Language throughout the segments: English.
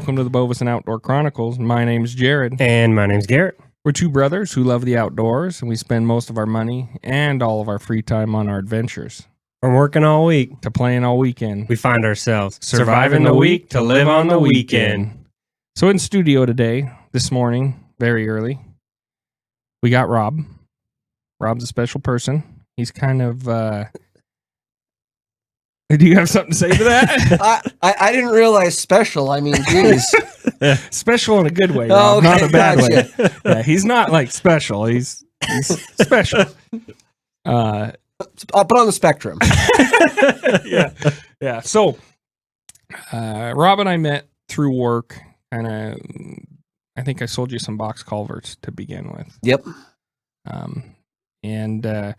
Welcome to the Bovis Outdoor Chronicles. My name's Jared. And my name's Garrett. We're two brothers who love the outdoors, and we spend most of our money and all of our free time on our adventures. From working all week to playing all weekend, we find ourselves surviving the week to live on the weekend. So in studio today, this morning, very early, we got Rob. Rob's a special person. He's kind of... Do you have something to say to that? I didn't realize special. I mean, geez. Special in a good way, Rob, okay, not a bad gotcha. way. Yeah, he's not like special. He's special. I'll put on the spectrum. Yeah. So, Rob and I met through work. Kind of, I think I sold you some box culverts to begin with. Yep. And I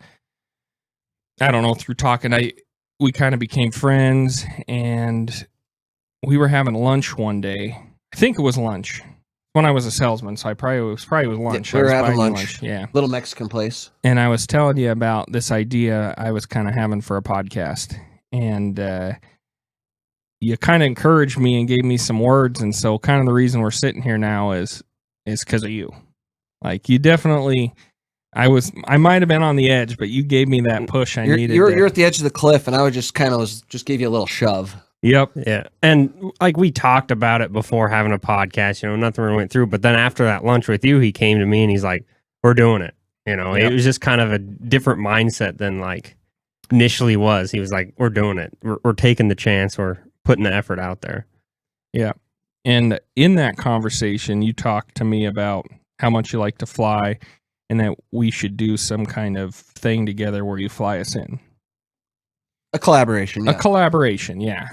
don't know, through talking, we kind of became friends, and we were having lunch one day. I think it was lunch when I was a salesman, so it was lunch. Yeah, we were having lunch. Yeah. Little Mexican place. And I was telling you about this idea I was kind of having for a podcast, and you kind of encouraged me and gave me some words, and so kind of the reason we're sitting here now is because of you. Like, you definitely... I might have been on the edge, but you gave me that push I needed. You're at the edge of the cliff, and I would just gave you a little shove. Yep. Yeah. And like we talked about it before having a podcast, nothing really went through. But then after that lunch with you, he came to me and he's like, we're doing it. Yep. It was just kind of a different mindset than like initially was. He was like, we're doing it. We're taking the chance. We're putting the effort out there. Yeah. And in that conversation, you talked to me about how much you like to fly, and that we should do some kind of thing together where you fly us in. A collaboration, yeah. A collaboration, yeah.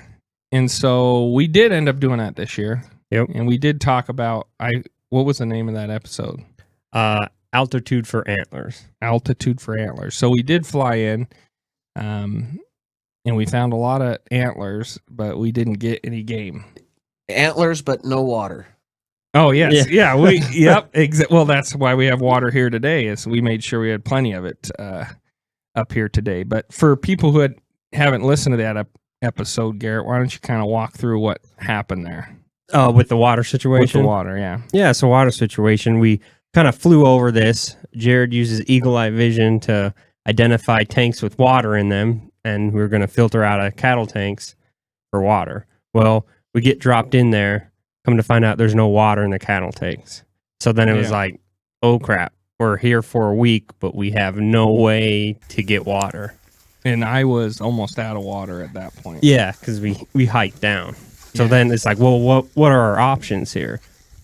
And so we did end up doing that this year. Yep. And we did talk about, what was the name of that episode? Altitude for Antlers. Altitude for Antlers. So we did fly in, and we found a lot of antlers, but we didn't get any game. Antlers, but no water. Oh, yes. Yeah. Yep. Well, that's why we have water here today, is we made sure we had plenty of it up here today. But for people who haven't listened to that episode, Garrett, why don't you kind of walk through what happened there? With the water situation? With the water, yeah. Yeah, so water situation. We kind of flew over this. Jared uses eagle eye vision to identify tanks with water in them, and we were going to filter out of cattle tanks for water. Well, we get dropped in there. Come to find out there's no water in the cattle tanks. So then it was like, oh crap, we're here for a week, but we have no way to get water. And I was almost out of water at that point. Yeah, because we hiked down. So then it's like, well, what are our options here?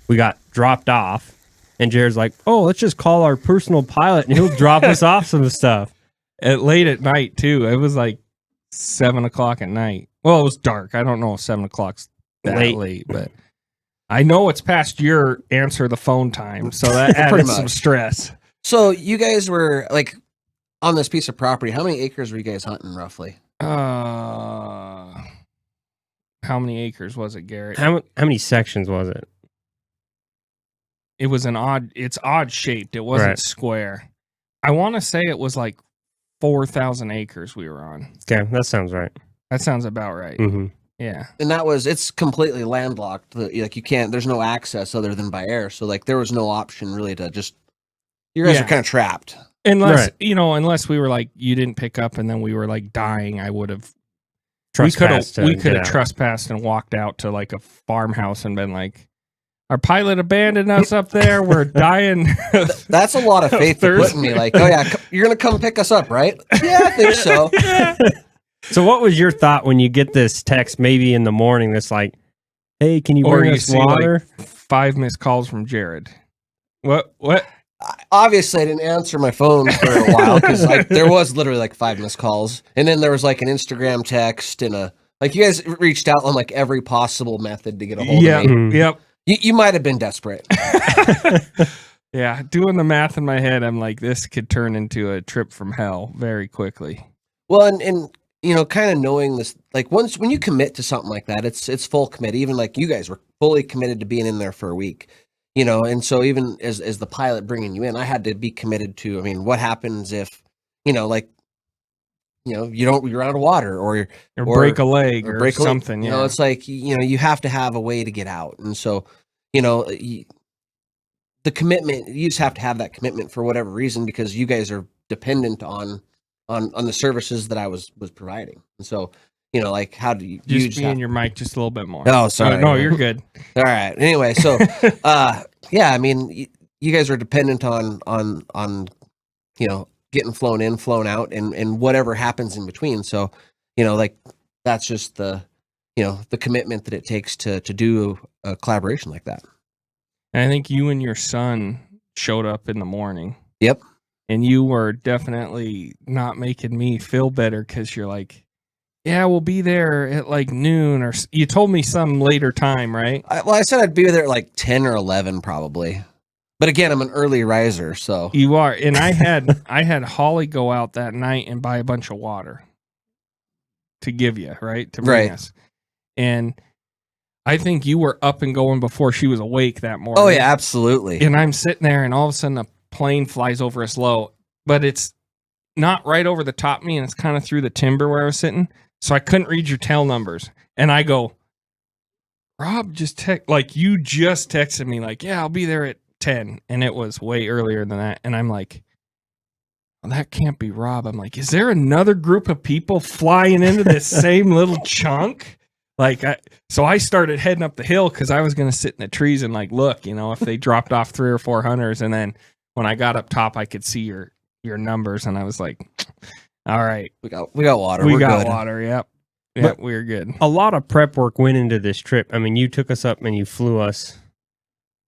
We got dropped off, and Jared's like, oh, let's just call our personal pilot, and he'll drop us off some stuff. Late at night, too. It was like 7 o'clock at night. Well, it was dark. I don't know if 7 o'clock's that late, but... I know it's past your answer the phone time, so that added some stress. So you guys were like on this piece of property. How many acres were you guys hunting roughly? How many acres was it, Garrett? How many sections was it? It was it's odd shaped. It wasn't square. I want to say it was like 4,000 acres we were on. Okay, that sounds right. That sounds about right. Mm-hmm. Yeah. And it's completely landlocked. Like there's no access other than by air. So like there was no option really to just, you guys are kind of trapped. Unless we were like, you didn't pick up and then we were like dying, I would have, we could have trespassed and walked out to like a farmhouse and been like, our pilot abandoned us up there. We're dying. That's a lot of faith to put in me. Like, oh yeah, you're going to come pick us up, right? Yeah, I think so. So what was your thought when you get this text maybe in the morning that's like, hey, can you bring us water? Like 5 missed calls from Jared. What? Obviously, I didn't answer my phone for a while because there was literally like 5 missed calls. And then there was like an Instagram text and you guys reached out on like every possible method to get a hold of me. Yep. You might have been desperate. Yeah. Doing the math in my head, I'm like, this could turn into a trip from hell very quickly. Well, and kind of knowing this, like when you commit to something like that, it's full commit. Even like you guys were fully committed to being in there for a week, and so even as the pilot bringing you in, I had to be committed to, what happens if, like you're out of water or break a leg or or break a leg. something. You Yeah. know, it's like, you have to have a way to get out. And so, the commitment, you just have to have that commitment for whatever reason, because you guys are dependent on the services that I was providing. And so, like, how do you Just be in your mic just a little bit more. Oh, sorry. No, you're good. All right. Anyway, so yeah, I mean, you guys are dependent on getting flown in, flown out, and whatever happens in between. So, like, that's just the commitment that it takes to do a collaboration like that. And I think you and your son showed up in the morning. Yep. And you were definitely not making me feel better because you're like, yeah, we'll be there at like noon, or you told me some later time, right? I said I'd be there at like 10 or 11 probably. But again, I'm an early riser, so. You are. And I had Holly go out that night and buy a bunch of water to give you, right? To bring us. And I think you were up and going before she was awake that morning. Oh, yeah, absolutely. And I'm sitting there, and all of a sudden a plane flies over us low, but it's not right over the top of me, and it's kind of through the timber where I was sitting. So I couldn't read your tail numbers. And I go, Rob you just texted me like, yeah, I'll be there at 10. And it was way earlier than that. And I'm like, well, that can't be Rob. I'm like, is there another group of people flying into this same little chunk? So I started heading up the hill because I was going to sit in the trees and like, look, if they dropped off 3 or 4 hunters. And then when I got up top, I could see your numbers. And I was like, all right. We got water. We're good. Water. Yep. Yep. We're good. A lot of prep work went into this trip. I mean, you took us up and you flew us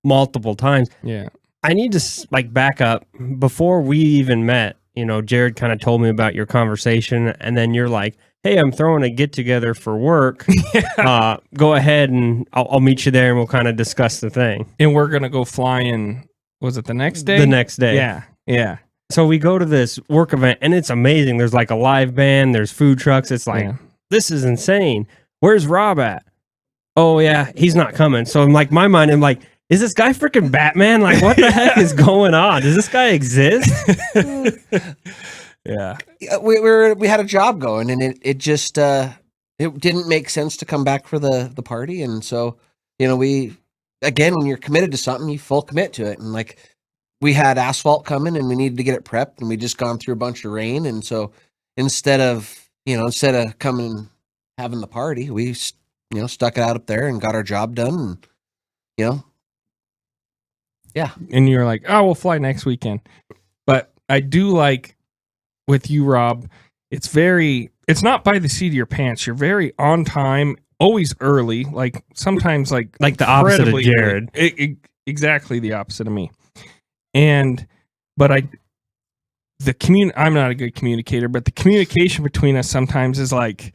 multiple times. Yeah. I need to back up. Before we even met, Jared kind of told me about your conversation, and then you're like, hey, I'm throwing a get together for work. Yeah. Go ahead and I'll meet you there and we'll kind of discuss the thing. And we're going to go flying. Was it the next day? The next day. Yeah. Yeah. So we go to this work event and it's amazing. There's like a live band, there's food trucks. It's like, This is insane. Where's Rob at? Oh yeah, he's not coming. So I'm like, my mind, I'm like, is this guy freaking Batman? Like, what the heck is going on? Does this guy exist? Yeah. We had a job going, and it just it didn't make sense to come back for the party. And so, when you're committed to something, you full commit to it. And like, we had asphalt coming and we needed to get it prepped, and we just gone through a bunch of rain. And so instead of coming and having the party, we, stuck it out up there and got our job done. And, yeah. And you're like, oh, we'll fly next weekend. But I do like with you, Rob, it's not by the seat of your pants. You're very on time, always early. Like sometimes like the opposite of Jared. Exactly the opposite of me. I'm not a good communicator, but the communication between us sometimes is like,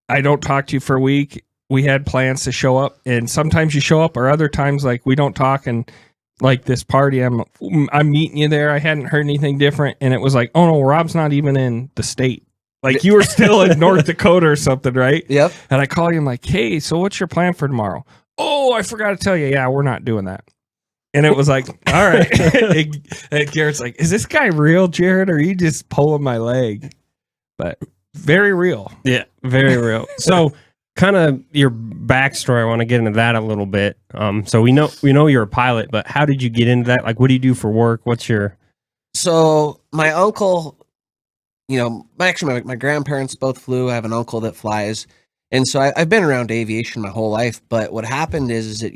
I don't talk to you for a week. We had plans to show up, and sometimes you show up, or other times like we don't talk. And like this party, I'm meeting you there. I hadn't heard anything different, and it was like, oh no, Rob's not even in the state. Like you were still in North Dakota or something, right? Yep. And I call you, I'm like, hey, so what's your plan for tomorrow? Oh, I forgot to tell you. Yeah, we're not doing that. And it was like, all right. And Garrett's like, is this guy real, Jared, or are you just pulling my leg? But very real. Yeah, very real. So kind of your backstory, I want to get into that a little bit. So we know you're a pilot, but how did you get into that? Like, what do you do for work? What's your... So my uncle, my grandparents both flew. I have an uncle that flies. And so I've been around aviation my whole life. But what happened is that,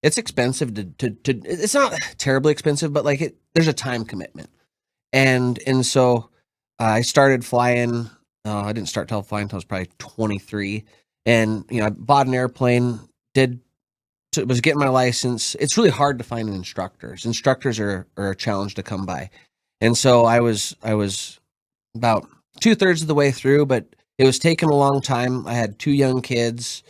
it's expensive to it's not terribly expensive, but like there's a time commitment. And so I started flying. I didn't start flying until I was probably 23. And, I bought an airplane, was getting my license. It's really hard to find instructors. Instructors are a challenge to come by. And so I was about 2/3 of the way through, but it was taking a long time. I had 2 young kids,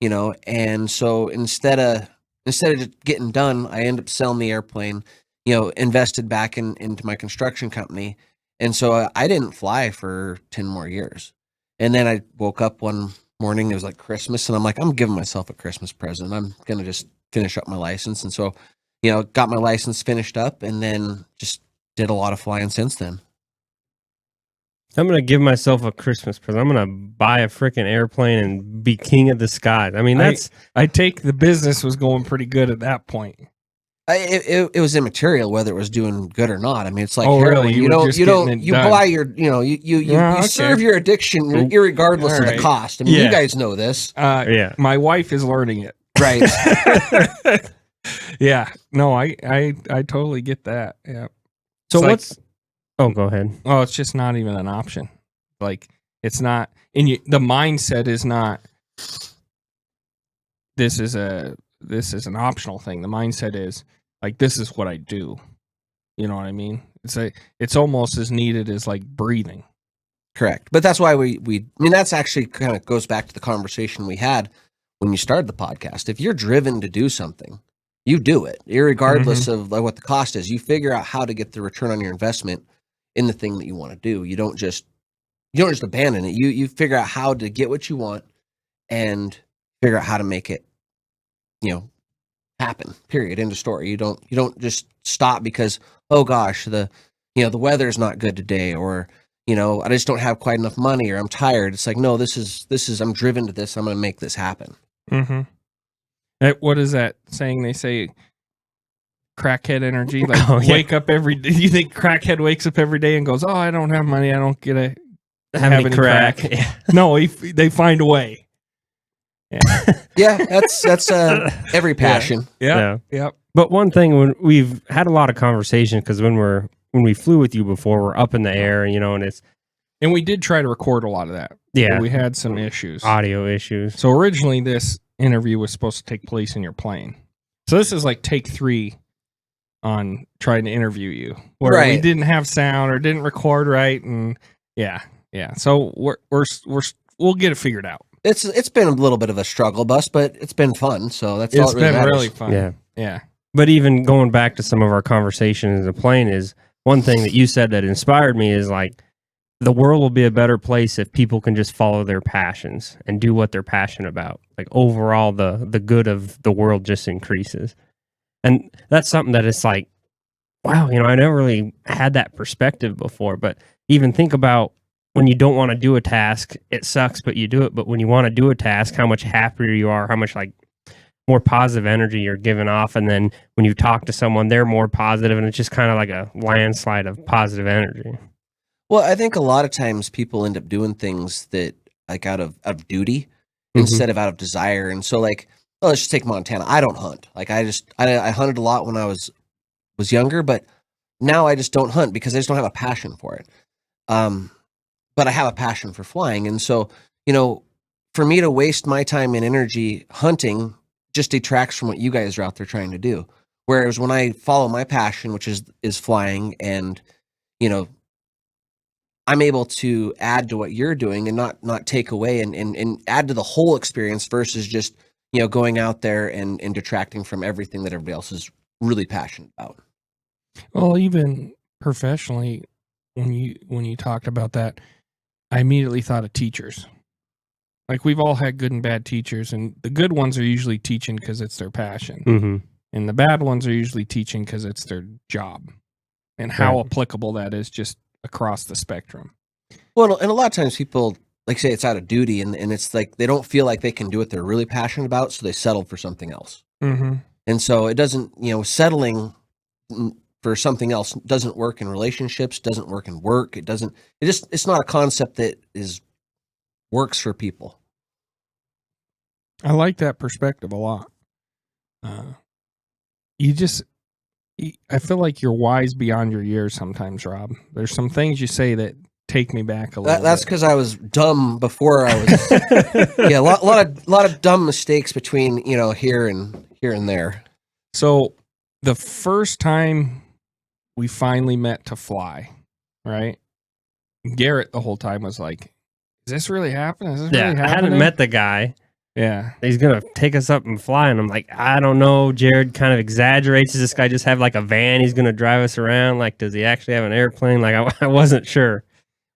and so instead of just getting done, I ended up selling the airplane, invested back into my construction company. And so I didn't fly for 10 more years. And then I woke up one morning, it was like Christmas, and I'm like, I'm giving myself a Christmas present. I'm going to just finish up my license. And so, got my license finished up, and then just did a lot of flying since then. I'm going to give myself a Christmas present. I'm going to buy a freaking airplane and be king of the skies. I mean, that's... I take the business was going pretty good at that point. It was immaterial whether it was doing good or not. I mean, it's like Oh, heroin. really? You buy your, you serve your addiction irregardless of the cost. I mean, you guys know this. Yeah. My wife is learning it. Right. Yeah. No, I totally get that. Yeah. So It's oh, go ahead. Oh, it's just not even an option. Like, it's not, and the mindset is not, this is an optional thing. The mindset is like, this is what I do. You know what I mean? It's almost as needed as like breathing. Correct. But that's why I mean, that's actually kind of goes back to the conversation we had when you started the podcast. If you're driven to do something, you do it, irregardless of like what the cost is. You figure out how to get the return on your investment in the thing that you want to do. You don't just abandon it. You figure out how to get what you want and figure out how to make it, happen. Period. End of story. You don't just stop because, oh gosh, the weather's not good today, or I just don't have quite enough money, or I'm tired. It's like, no, this is I'm driven to this. I'm going to make this happen. Mm-hmm. What is that saying? They say crackhead energy. Like, wake up every day. You think crackhead wakes up every day and goes, "Oh, I don't have money. I don't get to have any crack." Yeah. No, they find a way. Yeah, yeah, that's every passion. Yeah. But one thing, when we've had a lot of conversation, because when we flew with you before, we're up in the air, and we did try to record a lot of that. Yeah, but we had some issues, audio issues. So originally, this interview was supposed to take place in your plane. So this is like take 3 on trying to interview you, where we didn't have sound or didn't record right, and yeah. So we'll get it figured out. It's been a little bit of a struggle bus, but it's been fun. So that's all it's it really been matters. really fun. Yeah. But even going back to some of our conversations in the plane, is one thing that you said that inspired me is like, the world will be a better place if people can just follow their passions and do what they're passionate about. Like overall, the good of the world just increases. And that's something that it's like, wow, I never really had that perspective before. But even think about when you don't want to do a task, it sucks, but you do it. But when you want to do a task, how much happier you are, how much like more positive energy you're giving off. And then when you talk to someone, they're more positive, and it's just kind of like a landslide of positive energy. Well, I think a lot of times people end up doing things that like out of duty instead of out of desire. And so like, let's just take Montana. I don't hunt. Like I hunted a lot when I was younger, but now I just don't hunt because I just don't have a passion for it. But I have a passion for flying. And so, for me to waste my time and energy hunting just detracts from what you guys are out there trying to do. Whereas when I follow my passion, which is flying, and, I'm able to add to what you're doing and not take away and add to the whole experience versus just, going out there and detracting from everything that everybody else is really passionate about. Well, even professionally, when you talked about that, I immediately thought of teachers. Like, we've all had good and bad teachers, and the good ones are usually teaching because it's their passion. Mm-hmm. And the bad ones are usually teaching because it's their job. And how applicable that is just across the spectrum. Well, and a lot of times people like say it's out of duty, and it's like they don't feel like they can do what they're really passionate about, so they settle for something else. Mm-hmm. And so it doesn't, settling for something else doesn't work in relationships, doesn't work in work. It's not a concept that works for people. I like that perspective a lot. I feel like you're wise beyond your years sometimes, Rob. There's some things you say that take me back a little. That's because I was dumb before I was. A lot of dumb mistakes between here and there. So the first time we finally met to fly, right? Garett the whole time was like, "Is this really happening? Is this really happening?" I hadn't met the guy. Yeah. He's going to take us up and fly. And I'm like, I don't know. Jared kind of exaggerates. Does this guy just have like a van he's going to drive us around? Like, does he actually have an airplane? Like, I wasn't sure.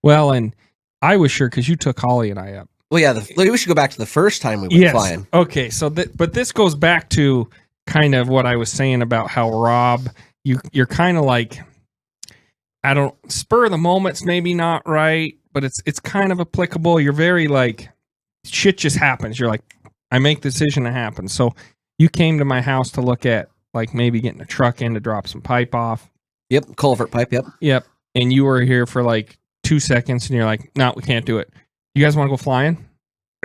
Well, and I was sure because you took Holly and I up. Well, yeah, we should go back to the first time we went flying. Okay, so but this goes back to kind of what I was saying about how Rob, you're kind of like, I don't, spur of the moment's maybe not right, but it's kind of applicable. You're very like, shit just happens. You're like, I make the decision to happen. So you came to my house to look at like maybe getting a truck in to drop some pipe off. Yep, culvert pipe. Yep. And you were here for like 2 seconds, and you're like, no, we can't do it. You guys want to go flying?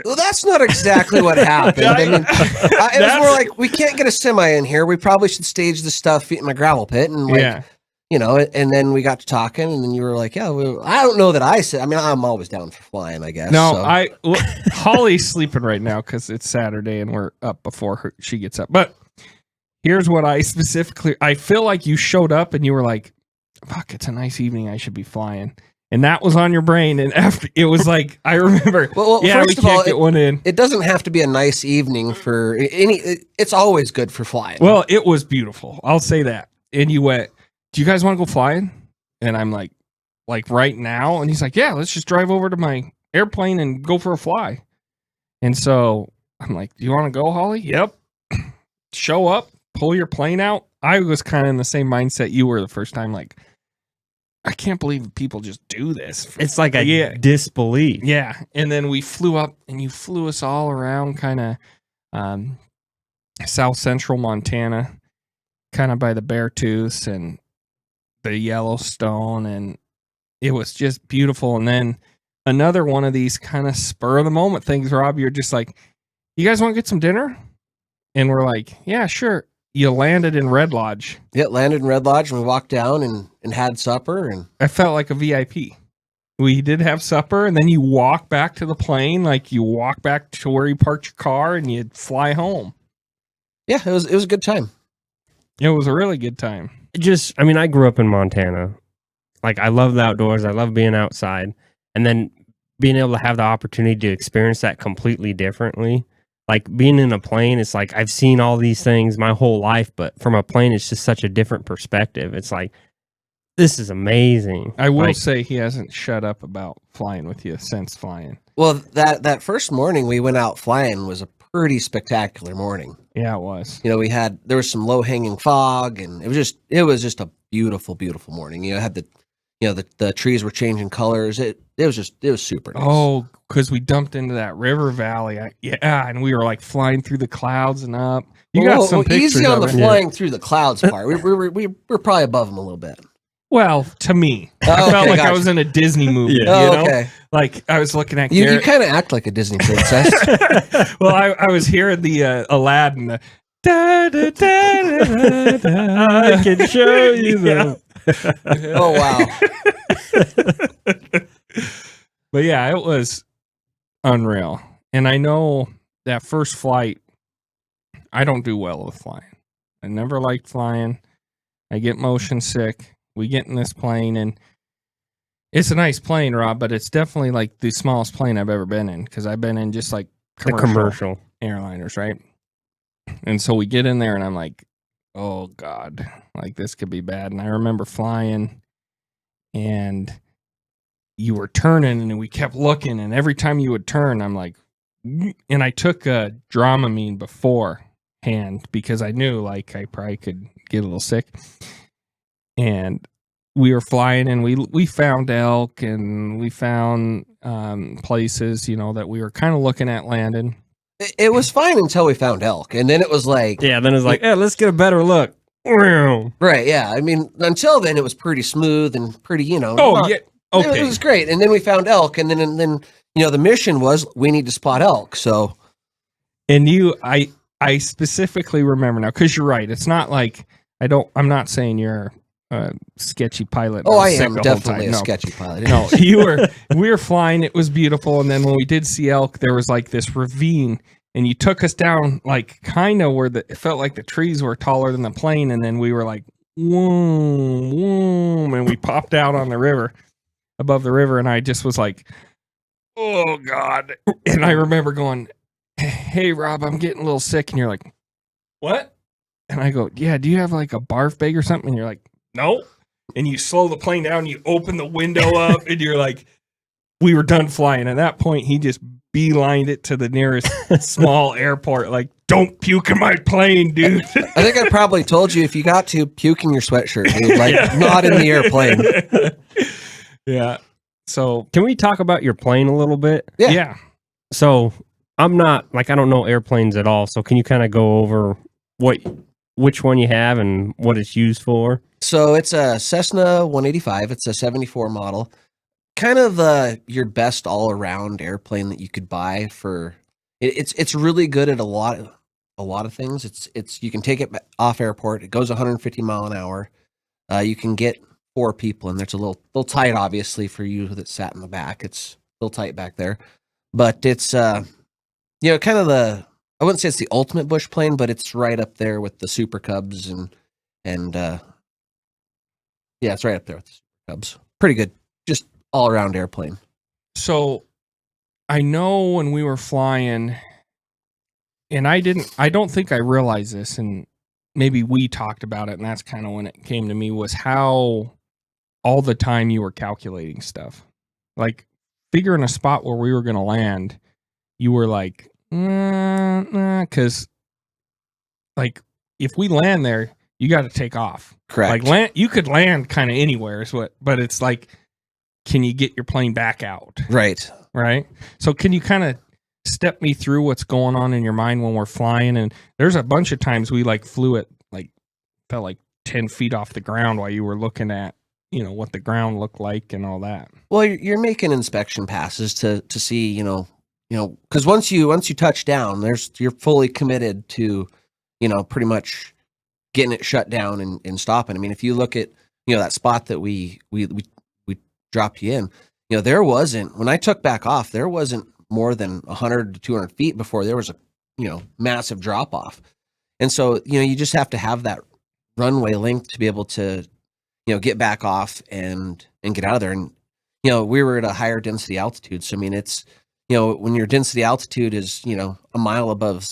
Well, that's not exactly what happened. I mean, it was more like, we can't get a semi in here. We probably should stage the stuff in my gravel pit. And like, and then we got to talking, and then you were like, yeah, well, I don't know that I said, I mean, I'm always down for flying, I guess. No, Holly's sleeping right now because it's Saturday and we're up before she gets up. But here's what I feel like you showed up and you were like, fuck, it's a nice evening. I should be flying. And that was on your brain. And after it was like, I remember, well, yeah, first we of can't all, get one in. It doesn't have to be a nice evening for it's always good for flying. Well, it was beautiful. I'll say that. And you went, do you guys want to go flying? And I'm like right now? And he's like, yeah, let's just drive over to my airplane and go for a fly. And so I'm like, do you want to go, Holly? Yep. Show up, pull your plane out. I was kind of in the same mindset you were the first time, like, I can't believe people just do this. It's like a disbelief. Yeah. And then we flew up and you flew us all around kind of south central Montana, kind of by the Beartooth and the Yellowstone. And it was just beautiful. And then another one of these kind of spur of the moment things, Rob, you're just like, you guys want to get some dinner? And we're like, yeah, sure. You landed in Red Lodge. Yeah, landed in Red Lodge, and we walked down and had supper. And I felt like a VIP. We did have supper, and then you walk back to the plane, like you walk back to where you parked your car, and you fly home. Yeah, it was a good time. It was a really good time. I grew up in Montana. Like, I love the outdoors. I love being outside. And then being able to have the opportunity to experience that completely differently. Like, being in a plane, it's like I've seen all these things my whole life, but from a plane, it's just such a different perspective. It's like, this is amazing. I will say he hasn't shut up about flying with you since flying. Well, that first morning we went out flying was a pretty spectacular morning. Yeah, it was. You know, there was some low hanging fog, and it was just a beautiful, beautiful morning. You know, had the trees were changing colors. It was super nice. Oh, because we dumped into that river valley. And we were like flying through the clouds and up. You got some pictures easy on of the it. flying through the clouds part. We're probably above them a little bit. Well, to me, I felt like I was in a Disney movie. Yeah. You know? Okay. Like I was looking at You kind of act like a Disney princess. Well, I was hearing the Aladdin. The, da, da, da, da, da. I can show you them. Oh, wow. But yeah, it was unreal. And I know that first flight, I don't do well with flying. I never liked flying. I get motion sick. We get in this plane, and it's a nice plane, Rob, but it's definitely like the smallest plane I've ever been in, because I've been in just like commercial airliners, right? And so we get in there, and I'm like, oh, God, like this could be bad. And I remember flying, and you were turning, and we kept looking, and every time you would turn, I'm like, and I took a Dramamine beforehand because I knew like I probably could get a little sick. And we were flying, and we found elk, and we found places, you know, that we were kind of looking at landing. It was fine until we found elk, and then it was like, Yeah, then it's like, let's get a better look. right, yeah. I mean, until then it was pretty smooth and pretty, you know. Yeah. Okay. It was great, and then we found elk, and then you know the mission was we need to spot elk. So, And I specifically remember now, because you're right. It's not like I'm not saying you're a sketchy pilot. oh, I am definitely a sketchy pilot. No, we were flying. It was beautiful. And then when we did see elk, there was like this ravine, and you took us down like kind of where it felt like the trees were taller than the plane. And then we were like, whoom, whoom, and we popped out on the river, above the river. And I just was like, oh God. And I remember going, hey Rob, I'm getting a little sick. And you're like, what? And I go, yeah, do you have like a barf bag or something? And you're like, no. And you slow the plane down, you open the window up, and you're like, we were done flying. At that point, he just beelined it to the nearest small airport, like, don't puke in my plane, dude. I think I probably told you if you got to puke in your sweatshirt, dude, like not in the airplane. Yeah. So Can we talk about your plane a little bit? yeah. So I'm not like I don't know airplanes at all. So can you kind of go over which one you have and what it's used for? So it's a Cessna 185. It's a 74 model. Kind of your best all around airplane that you could buy for. It's really good at a lot of things. It's you can take it off airport. It goes 150 mile an hour. You can get 4 people, and there's a little tight, obviously, for you that sat in the back. It's a little tight back there, but it's kind of I wouldn't say it's the ultimate bush plane, but it's right up there with the Super Cubs and yeah, it's right up there with the Super Cubs. Pretty good, just all around airplane. So I know when we were flying, and I don't think I realized this, and maybe we talked about it, and that's kind of when it came to me, was how all the time you were calculating stuff. Like figuring a spot where we were going to land, you were like, because like if we land there, you got to take off. Correct. Like you could land kind of anywhere, but it's like, can you get your plane back out? Right. Right. So can you kind of step me through what's going on in your mind when we're flying? And there's a bunch of times we like flew it felt like 10 feet off the ground while you were looking at, what the ground looked like and all that. Well, you're making inspection passes to see, because once you touch down, you're fully committed to, pretty much getting it shut down and stopping. I mean, if you look at, that spot that we dropped you in, there wasn't, when I took back off, there wasn't more than 100 to 200 feet before there was a, massive drop off. And so, you just have to have that runway length to be able to, get back off and get out of there. And, we were at a higher density altitude. So, I mean, it's, when your density altitude is, a mile above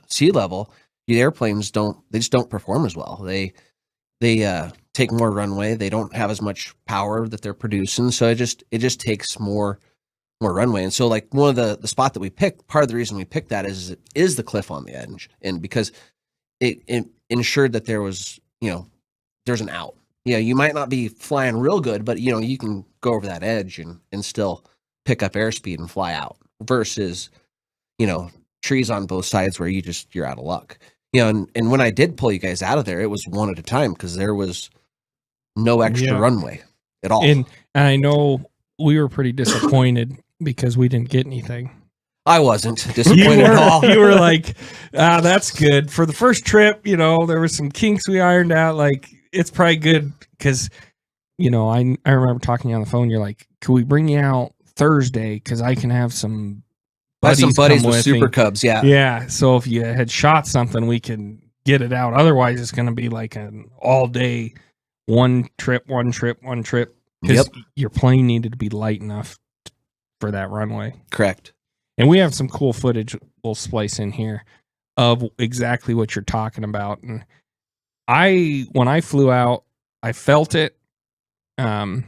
sea level, the airplanes just don't perform as well. They take more runway. They don't have as much power that they're producing. So it just takes more runway. And so like one of the spot that we picked, part of the reason we picked that is the cliff on the edge. And because it ensured that there was, there's an out. You might not be flying real good, but you can go over that edge and still pick up airspeed and fly out versus, trees on both sides where you're out of luck. And when I did pull you guys out of there, it was one at a time because there was no extra runway at all. And I know we were pretty disappointed because we didn't get anything. I wasn't disappointed at all. You were like, that's good. For the first trip, there were some kinks we ironed out. Like, it's probably good because, I remember talking to you on the phone. You're like, can we bring you out Thursday? Because I can have some buddies with Super Cubs. Yeah. Yeah. So if you had shot something, we can get it out. Otherwise, it's going to be like an all day, one trip. Because your plane needed to be light enough for that runway. Correct. And we have some cool footage we'll splice in here of exactly what you're talking about. And when I flew out, I felt it. Then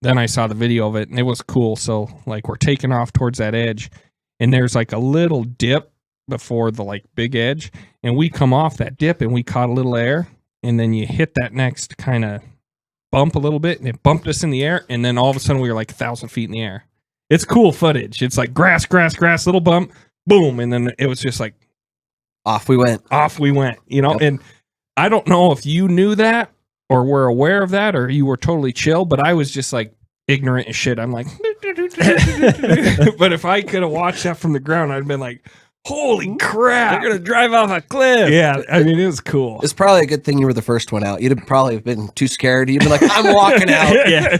I saw the video of it and it was cool. So like we're taking off towards that edge and there's like a little dip before the like big edge. And we come off that dip and we caught a little air. And then you hit that next kind of bump a little bit and it bumped us in the air. And then all of a sudden we were like 1,000 feet in the air. It's cool footage. It's like grass, little bump, boom. And then it was just like off we went, yep. And I don't know if you knew that or were aware of that or you were totally chill, but I was just like ignorant as shit. I'm like, but if I could have watched that from the ground, I'd been like, holy crap. They're going to drive off a cliff. Yeah. I mean, it was cool. It's probably a good thing you were the first one out. You'd have probably been too scared. You'd be like, I'm walking out. Yeah.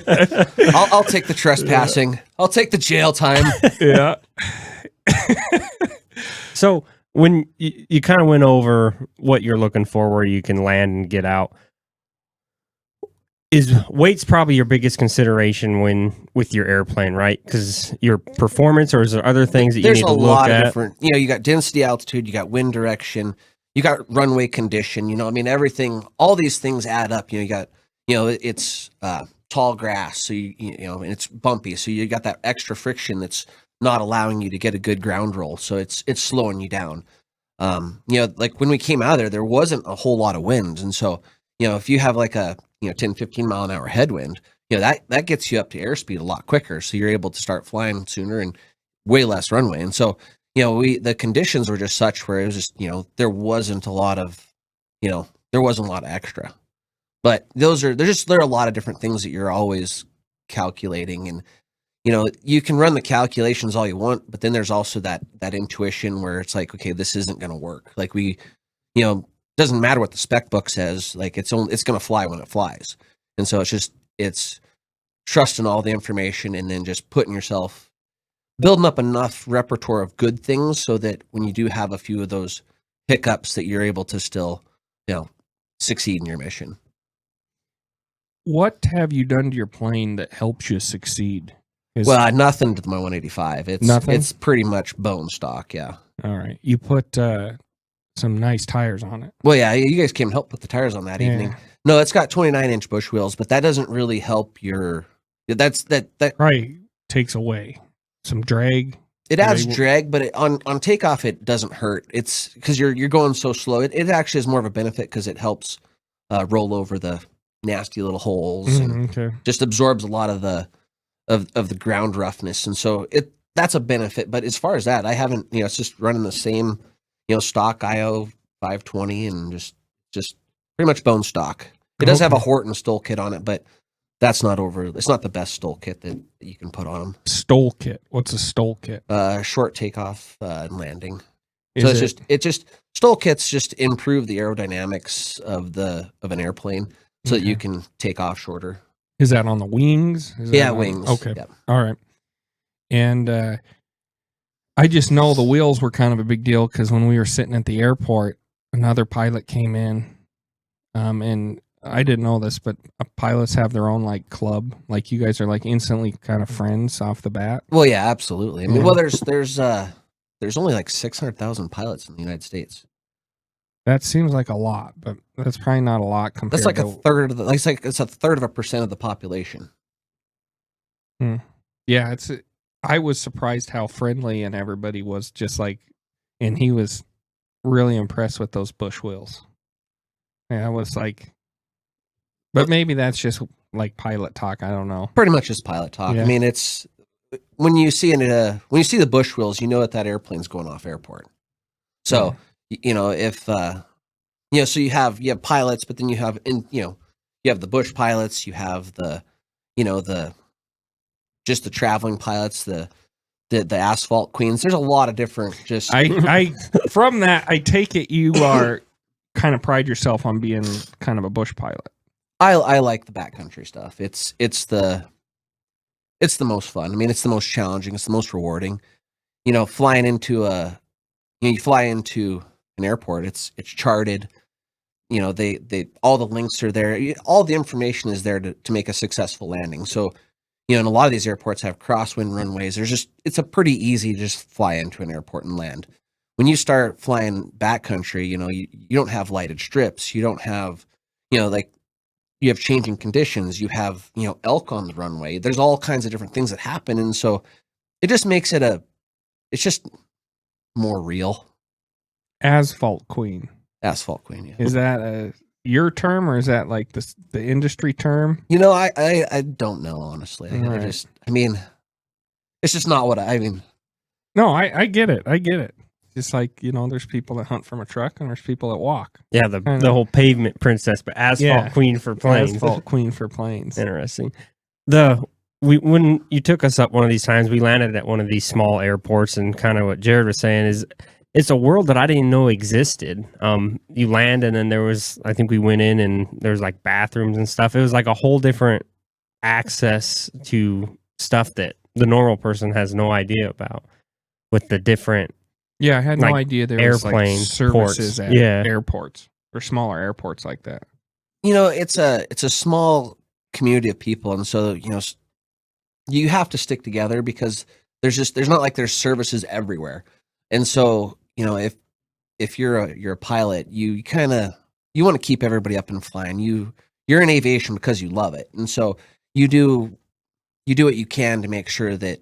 I'll take the trespassing. I'll take the jail time. Yeah. So when you kind of went over what you're looking for, where you can land and get out, is weight's probably your biggest consideration with your airplane, right? Because your performance, or is there other things that you need to look at? There's a lot of different, you got density, altitude, you got wind direction, you got runway condition, I mean, everything, all these things add up. You got, it's tall grass, so and it's bumpy, so you got that extra friction that's not allowing you to get a good ground roll, so it's slowing you down. Like when we came out of there wasn't a whole lot of wind, and so if you have like a 10, 15 mile an hour headwind, that gets you up to airspeed a lot quicker. So you're able to start flying sooner and way less runway. And so, the conditions were just such where it was just, there wasn't a lot of extra. But there are a lot of different things that you're always calculating. And, you can run the calculations all you want, but then there's also that intuition where it's like, okay, this isn't going to work. Like doesn't matter what the spec book says, like it's going to fly when it flies. And so it's trusting all the information and then just building up enough repertoire of good things so that when you do have a few of those hiccups that you're able to still, succeed in your mission. What have you done to your plane that helps you succeed? Well, nothing to my 185. Nothing? It's pretty much bone stock, yeah. All right. You put some nice tires on it. Well, yeah, you guys came and helped put the tires on that evening. No, it's got 29-inch bush wheels, but that doesn't really help your... That right takes away some drag. It adds drag, but on takeoff it doesn't hurt. It's because you're going so slow. It actually is more of a benefit because it helps roll over the nasty little holes and just absorbs a lot of the ground roughness, and so that's a benefit. But as far as that, I haven't. It's just running the same stock IO 520 and just pretty much bone stock. It does have a Horton Stoll kit on it, but it's not the best Stoll kit that you can put on them. Stoll kit. What's a Stoll kit? Short takeoff and landing. Stoll kits just improve the aerodynamics of an airplane so that you can take off shorter. Is that on the wings? Wings. Okay. Yep. All right. And I just know the wheels were kind of a big deal because when we were sitting at the airport, another pilot came in, and I didn't know this, but pilots have their own like club. Like you guys are like instantly kind of friends off the bat. Well, yeah, absolutely. I mean, there's only like 600,000 pilots in the United States. That seems like a lot, but that's probably not a lot compared. That's like a third of it's a third of a percent of the population. Yeah, I was surprised how friendly and everybody was just like, and he was really impressed with those bush wheels. Yeah, I was like, but maybe that's just like pilot talk. I don't know. Pretty much just pilot talk. Yeah. I mean, it's when you see the bush wheels, you know that airplane's going off airport. So. If so you have pilots, but then you have you have the bush pilots, you have the just the traveling pilots, the asphalt queens. There's a lot of different I from that I take it you are kind of pride yourself on being kind of a bush pilot. I like the backcountry stuff. It's the most fun. I mean, it's the most challenging, it's the most rewarding. Flying into you fly into an airport, it's charted, they all the links are there, all the information is there to make a successful landing. So and a lot of these airports have crosswind runways. It's a pretty easy to just fly into an airport and land. When you start flying backcountry, you don't have lighted strips, you don't have you have changing conditions, you have elk on the runway, there's all kinds of different things that happen, and so it just makes it's just more real. Asphalt queen. Asphalt queen, yeah. Is that your term or is that like the industry term? I don't know, honestly. Right. It's just not what I mean. No, I get it. I get it. Just like, there's people that hunt from a truck and there's people that walk. Yeah, the whole pavement princess, but asphalt queen for planes. Asphalt queen for planes. Interesting. When you took us up one of these times, we landed at one of these small airports, and kind of what Jared was saying is it's a world that I didn't know existed. You land, and then I think we went in, and there was like bathrooms and stuff. It was like a whole different access to stuff that the normal person has no idea about with the different. Yeah, I had no idea there was like services ports. at airports or smaller airports like that. It's a small community of people, and so you have to stick together because there's not like there's services everywhere, and so if you're a pilot, you want to keep everybody up and flying. You're in aviation because you love it, and so you do what you can to make sure that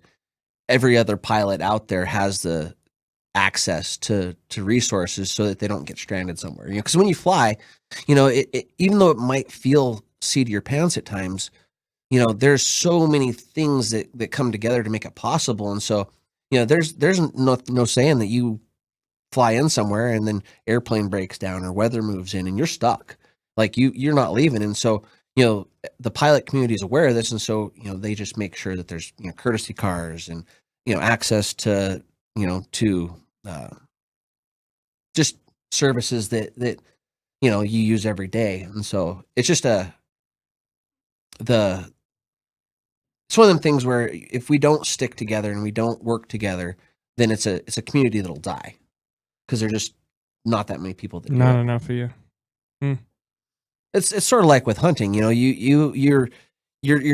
every other pilot out there has the access to resources so that they don't get stranded somewhere. Because when you fly, it even though it might feel seat of your pants at times, there's so many things that come together to make it possible. And so, there's no saying that you fly in somewhere and then airplane breaks down or weather moves in and you're stuck. Like you're not leaving. And so, the pilot community is aware of this. And so, they just make sure that there's, courtesy cars and, access to, just services that you use every day. And so it's just it's one of them things where if we don't stick together and we don't work together, then it's a community that'll die because there's just not that many people that do Not it. enough of you. It's sort of like with hunting, you're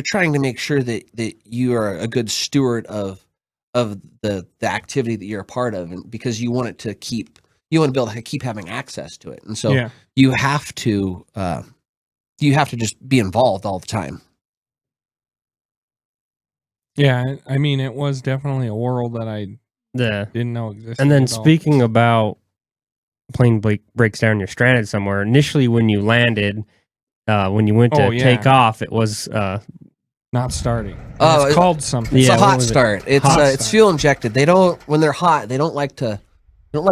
trying to make sure that you are a good steward of the activity that you're a part of, and because you want to be able to keep having access to it. And so you have to just be involved all the time. Yeah, I mean, it was definitely a world that I didn't know existed. And then at all. speaking about plane breaks down, you're stranded somewhere. Initially, when you landed, when you went to take off, it was not starting. Oh, It's called something. It's Yeah, a what hot was it? start. It's Hot it's start. fuel injected. When they're hot, they don't like to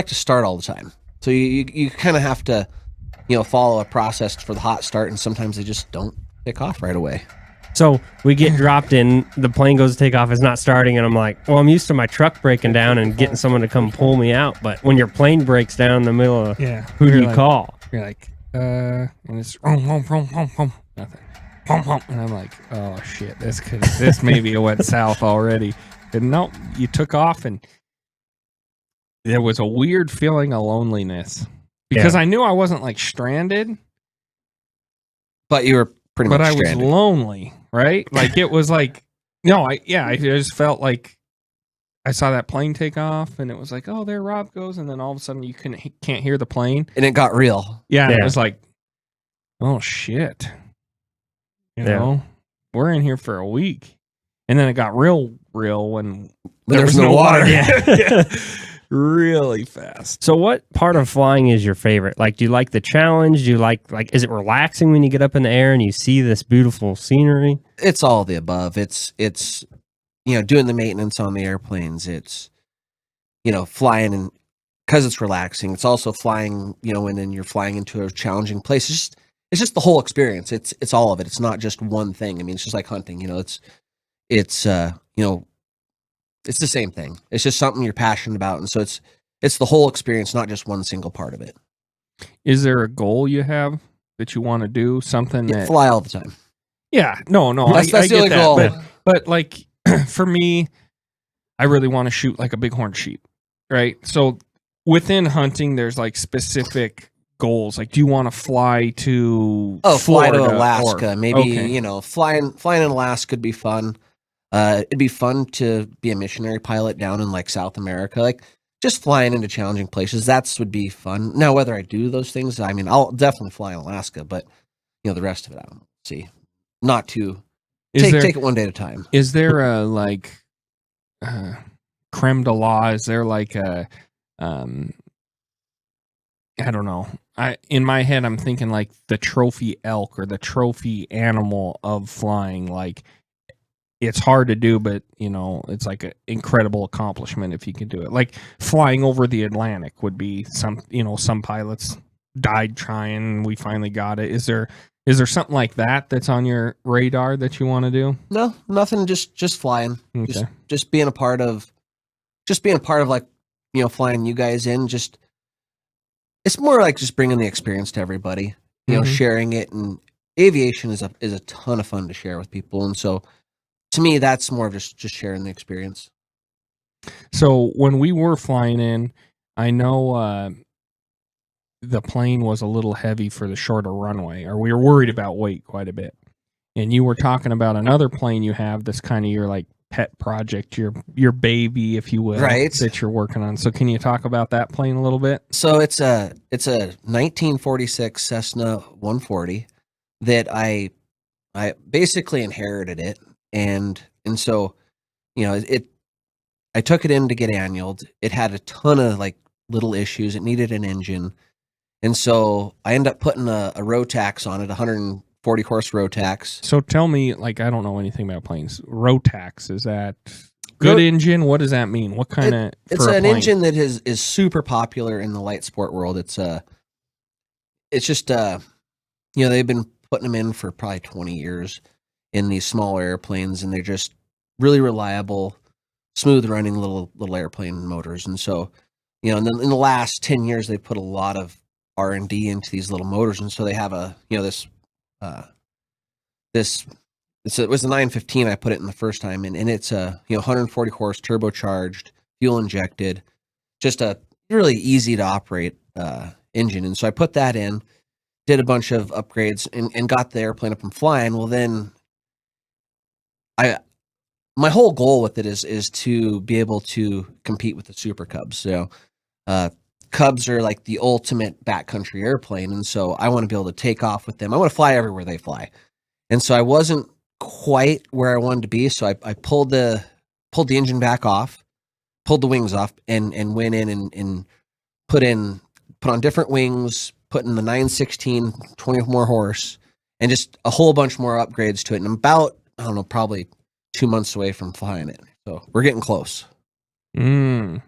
start all the time. So you kind of have to follow a process for the hot start, and sometimes they just don't take off right away. So we get dropped in, the plane goes to take off, it's not starting, and I'm like, well, I'm used to my truck breaking down and getting someone to come pull me out. But when your plane breaks down in the middle of, who do you call? You're like, and it's nothing. And I'm like, oh shit, this maybe went south already. And no, you took off, and there was a weird feeling of loneliness because I knew I wasn't like stranded, But you were pretty much but I stranded. was lonely, right? Like it was like, no, I just felt like I saw that plane take off, and it was like, oh, there Rob goes, and then all of a sudden you can't hear the plane. And it got real. Yeah, and it was like, oh shit. You know, we're in here for a week. And then it got real when there was no water. Yeah. Really fast. So what part of flying is your favorite? Like, do you like the challenge? Do you like, is it relaxing when you get up in the air and you see this beautiful scenery? It's all of the above. It's doing the maintenance on the airplanes. It's flying, and because it's relaxing. It's also flying, and then you're flying into a challenging place. It's just the whole experience. It's all of it. It's not just one thing. I mean, it's just like hunting. It's the same thing. It's just something you're passionate about, and so it's the whole experience, not just one single part of it. Is there a goal you have that you want to do? Something that Fly all the time. Yeah, no, That's I the get only that. goal. But like for me, I really want to shoot like a bighorn sheep, right? So within hunting, there's like specific goals. Like, do you want to fly to fly to Florida Alaska? or- Maybe okay. flying in Alaska could be fun. It'd be fun to be a missionary pilot down in like South America, like just flying into challenging places. Would be fun. Now, whether I do those things, I mean, I'll definitely fly in Alaska, but the rest of it, I don't see. Not to take it one day at a time. Is there a like creme de la? Is there like a I don't know. In my head, I'm thinking like the trophy elk or the trophy animal of flying. Like, it's hard to do, but it's like an incredible accomplishment if you can do it. Like flying over the Atlantic would be some pilots died trying. We finally got it. Is there something like that that's on your radar that you want to do? No, nothing. Just flying. Okay. Just being a part of like flying you guys in. Just it's more like just bringing the experience to everybody. Sharing it, and aviation is a ton of fun to share with people, and so. To me, that's more of just sharing the experience. So when we were flying in, I know the plane was a little heavy for the shorter runway, or we were worried about weight quite a bit. And you were talking about another plane you have that's kind of your like pet project, your baby, if you will, right? That you're working on. So can you talk about that plane a little bit? So it's a 1946 Cessna 140 that I basically inherited it. And so, I took it in to get annualed. It had a ton of like little issues. It needed an engine. And so I ended up putting a Rotax on it, 40 horse Rotax. So tell me, like, I don't know anything about planes. Rotax, is that good engine? What does that mean? What kind of? It's an engine that is super popular in the light sport world. It's just they've been putting them in for probably 20 years in these smaller airplanes, and they're just really reliable, smooth running little airplane motors. And so, in the last 10 years, they put a lot of R&D into these little motors, and so they have it was a 915. I put it in the first time, and it's a 140 horse turbocharged, fuel injected, just a really easy to operate engine. And so I put that in, did a bunch of upgrades, and got the airplane up and flying. Well, then my whole goal with it is to be able to compete with the Super Cubs. So Cubs are like the ultimate backcountry airplane, and so I want to be able to take off with them. I want to fly everywhere they fly. And so I wasn't quite where I wanted to be, so I pulled the engine back off, pulled the wings off, and went in and put on different wings, put in the 916, 20 more horse, and just a whole bunch more upgrades to it. And I'm about, I don't know, probably 2 months away from flying it. So we're getting close. And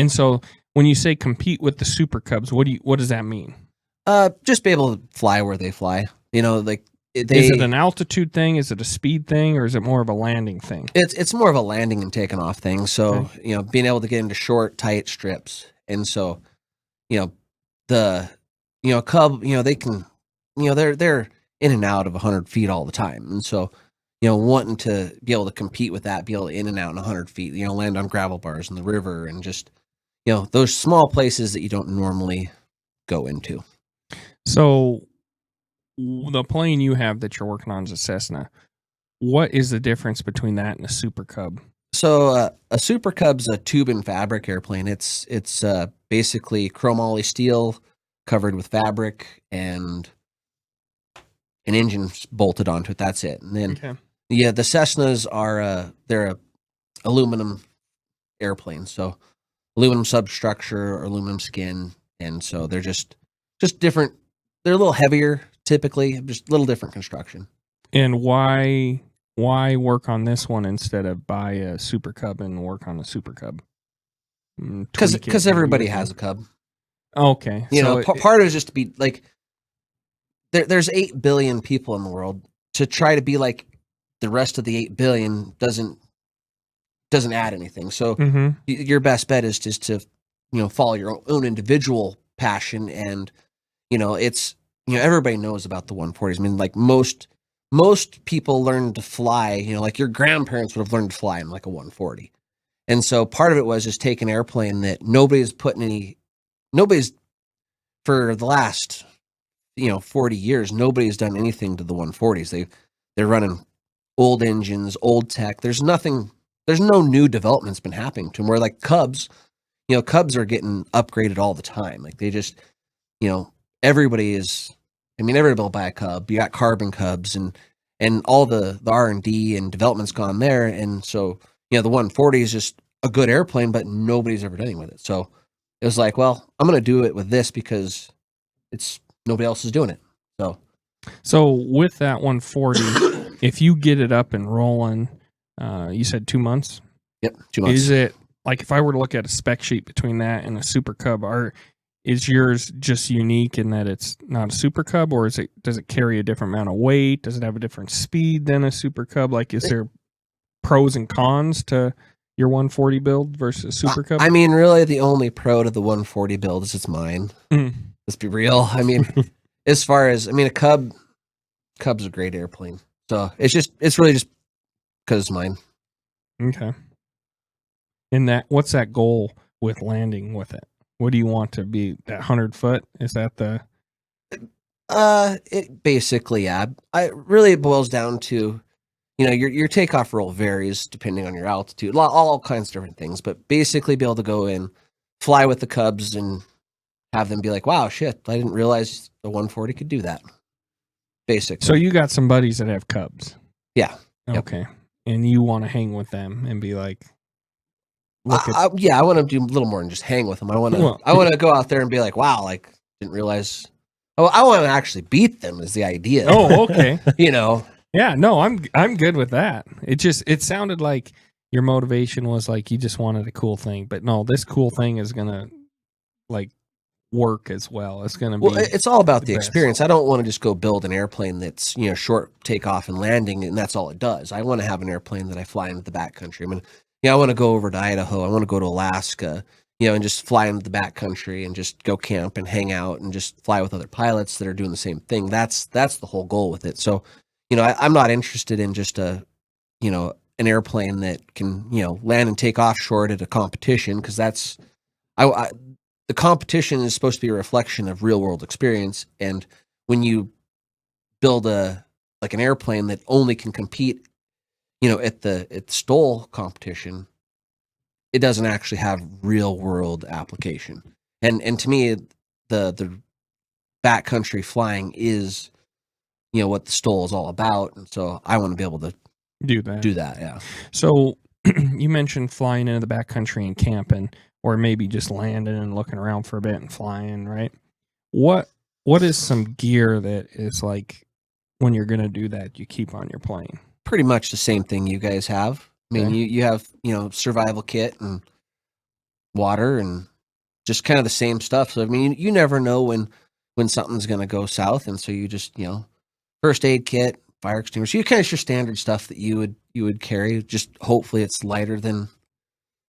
so when you say compete with the Super Cubs, what does that mean? Just be able to fly where they fly. Is it an altitude thing? Is it a speed thing, or is it more of a landing thing? It's more of a landing and taking off thing. So, Okay. Being able to get into short, tight strips. And so, the Cub, they can, they're in and out of 100 feet all the time. And so, wanting to be able to compete with that, be able to in and out in 100 feet, land on gravel bars in the river, and just, those small places that you don't normally go into. So the plane you have that you're working on is a Cessna. What is the difference between that and a Super Cub? So a Super Cub's a tube and fabric airplane. It's basically chromoly steel covered with fabric and an engine bolted onto it. That's it. And then the Cessnas are they're a aluminum airplane. So aluminum substructure or aluminum skin, and so they're just different. They're a little heavier typically, just a little different construction. And why work on this one instead of buy a Super Cub and work on a Super Cub? Because everybody has a Cub. Okay. Part of it is just to be like, there's 8 billion people in the world. To try to be like the rest of the 8 billion doesn't add anything. So your best bet is just to follow your own individual passion. And it's everybody knows about the 140s. I mean, like most people learn to fly, like your grandparents would have learned to fly in like a 140. And so part of it was just take an airplane that nobody's for the last 40 years, nobody's done anything to the 140s. They're running old engines, old tech. There's no new development's been happening to them. Where like Cubs, Cubs are getting upgraded all the time. Like they just, everybody will buy a Cub. You got carbon Cubs and all the R&D and development's gone there. And so, the 140 is just a good airplane, but nobody's ever done anything with it. So it was like, well, I'm going to do it with this because nobody else is doing it. So with that 140, if you get it up and rolling, you said 2 months? Yep, 2 months. Is it, like, if I were to look at a spec sheet between that and a Super Cub, is yours just unique in that it's not a Super Cub, or does it carry a different amount of weight? Does it have a different speed than a Super Cub? Like, is there pros and cons to your 140 build versus Super Cub? I mean, really, the only pro to the 140 build is it's mine. Let's be real. I mean, as far as, Cub's a great airplane. So it's really just because it's mine. Okay. And what's that goal with landing with it? What do you want to be? That 100 foot? Is that the? It basically, yeah. It boils down to, your takeoff roll varies depending on your altitude, all kinds of different things. But basically, be able to go in, fly with the Cubs, and have them be like, "Wow, shit! I didn't realize the 140 could do that." Basically. So you got some buddies that have Cubs. Yeah. Okay. Yep. And you want to hang with them and be like, I want to do a little more than just hang with them. I want to go out there and be like, wow, like didn't realize Oh, I want to actually beat them is the idea. Oh, okay. You know, Yeah, no, I'm good with that. It sounded like your motivation was like you just wanted a cool thing, but no, this cool thing is gonna like work as well. It's gonna well, be it's all about the the best. experience. I don't want to just go build an airplane that's, short takeoff and landing, and that's all it does. I want to have an airplane that I fly into the backcountry. I mean, I want to go over to Idaho. I want to go to Alaska, and just fly into the backcountry and just go camp and hang out and just fly with other pilots that are doing the same thing. That's the whole goal with it. So, I'm not interested in just an airplane that can, land and take off short at a competition, because that's, the competition is supposed to be a reflection of real world experience. And when you build an airplane that only can compete, at the STOL competition, it doesn't actually have real world application. And to me, the backcountry flying is, what the STOL is all about. And so I want to be able to do that. Yeah. So you mentioned flying into the backcountry and camping, or maybe just landing and looking around for a bit and flying, right? What is some gear that is like when you're gonna do that you keep on your plane? Pretty much the same thing you guys have. I mean, Okay. you have, survival kit and water and just kind of the same stuff. So I mean, you never know when something's going to go south, and so you just, first aid kit, fire extinguisher, you kind of your standard stuff that you would carry. Just hopefully it's lighter than,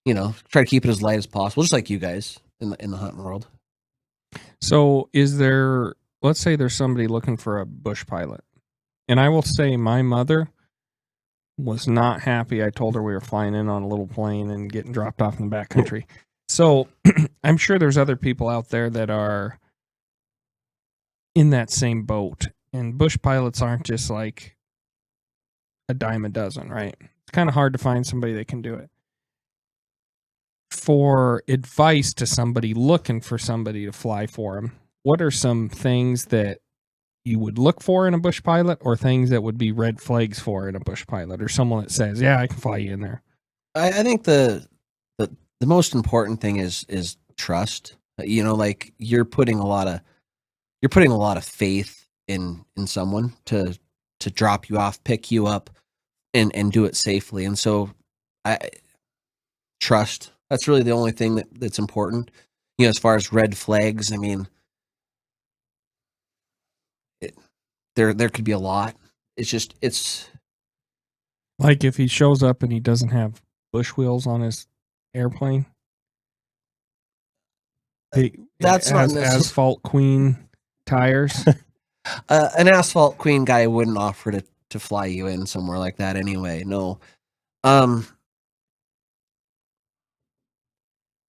try to keep it as light as possible, just like you guys in the hunting world. So let's say there's somebody looking for a bush pilot, and I will say my mother was not happy. I told her we were flying in on a little plane and getting dropped off in the backcountry. So I'm sure there's other people out there that are in that same boat, and bush pilots aren't just like a dime a dozen, right? It's kind of hard to find somebody that can do it. For advice to somebody looking for somebody to fly for them, what are some things that you would look for in a bush pilot, or things that would be red flags for in a bush pilot, or someone that says, yeah, I can fly you in there? I think the most important thing is trust. Like you're putting a lot of faith in someone to drop you off, pick you up, and do it safely. And so trust, that's really the only thing that's important. As far as red flags, I mean, there could be a lot. It's like if he shows up and he doesn't have bush wheels on his airplane, that's not asphalt queen tires. An asphalt queen guy wouldn't offer to fly you in somewhere like that anyway. No.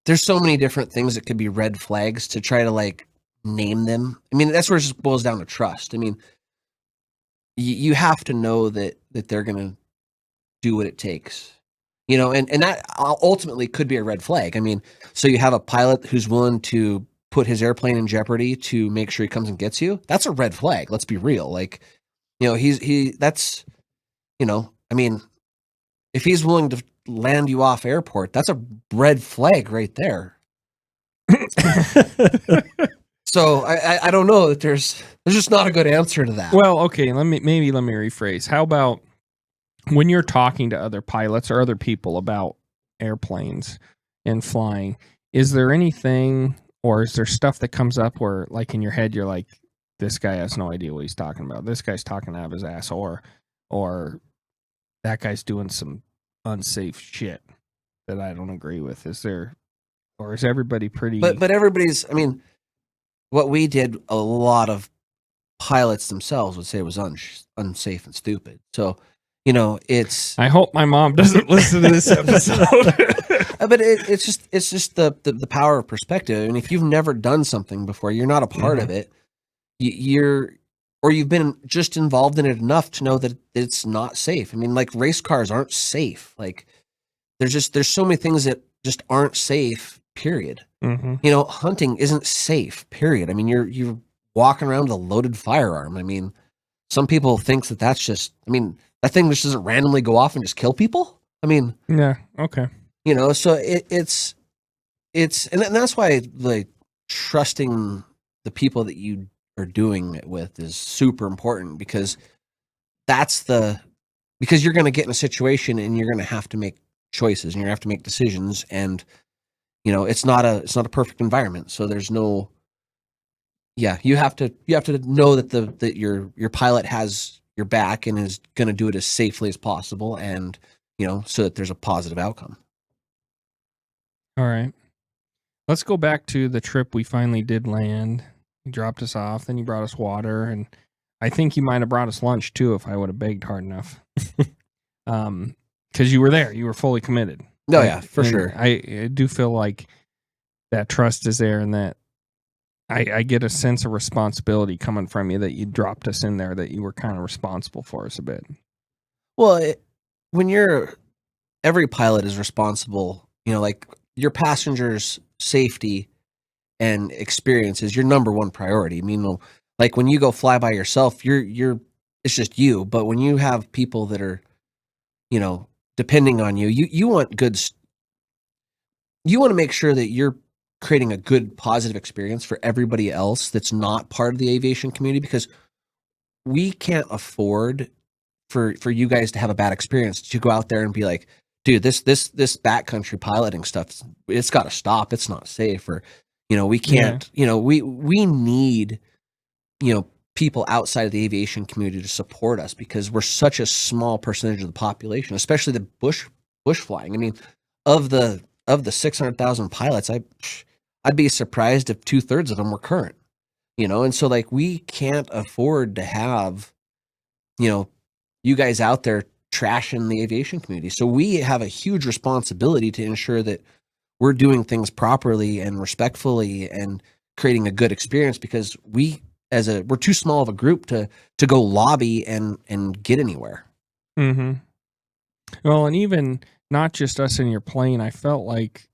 There's so many different things that could be red flags to try to name them. I mean, that's where it just boils down to trust. I mean, you have to know that they're going to do what it takes, and that ultimately could be a red flag. I mean, so you have a pilot who's willing to put his airplane in jeopardy to make sure he comes and gets you. That's a red flag. Let's be real. That's, I mean, if he's willing to land you off airport, that's a red flag right there. So I don't know that there's just not a good answer to that. Well, okay, let me rephrase. How about when you're talking to other pilots or other people about airplanes and flying, is there anything, or is there stuff that comes up where like in your head you're like, this guy has no idea what he's talking about. This guy's talking out of his ass, or that guy's doing some unsafe shit that I don't agree with. Is there, or is everybody pretty? But everybody's, I mean, what we did, a lot of pilots themselves would say it was unsafe and stupid. So, it's. I hope my mom doesn't listen to this episode. But it's just the power of perspective. I mean, if you've never done something before, you're not a part of it. You've been just involved in it enough to know that it's not safe. I mean, like race cars aren't safe. Like there's so many things that just aren't safe, period. Mm-hmm. Hunting isn't safe, period. I mean, you're walking around with a loaded firearm. I mean, some people think that's just, I mean, that thing just doesn't randomly go off and just kill people. I mean, yeah. Okay. So it's, and that's why like trusting the people that you are doing it with is super important, because because you're going to get in a situation and you're going to have to make choices and you're going to have to make decisions, and it's not a perfect environment. So there's no, you have to know that your pilot has your back and is going to do it as safely as possible, and so that there's a positive outcome. All right. Let's go back to the trip we finally did land. You dropped us off, then you brought us water, and I think you might have brought us lunch too if I would have begged hard enough. Because you were there. You were fully committed. No, yeah, for sure. I do feel like that trust is there, and that I get a sense of responsibility coming from you that you dropped us in there, that you were kind of responsible for us a bit. Well, every pilot is responsible, like your passengers' safety and experience is your number one priority. I mean, like when you go fly by yourself, it's just you. But when you have people that are, depending on you, you want you want to make sure that you're creating a good, positive experience for everybody else that's not part of the aviation community, because we can't afford for you guys to have a bad experience, to go out there and be like, dude, this backcountry piloting stuff, it's got to stop. It's not safe. Or, we can't, we need, people outside of the aviation community to support us, because we're such a small percentage of the population, especially the bush flying. I mean, of the 600,000 pilots, I'd be surprised if 2/3 of them were current, and so like we can't afford to have, you guys out there trashing the aviation community. So we have a huge responsibility to ensure that we're doing things properly and respectfully and creating a good experience, because we're too small of a group to go lobby and get anywhere. Mm-hmm. Well, and even not just us in your plane, I felt like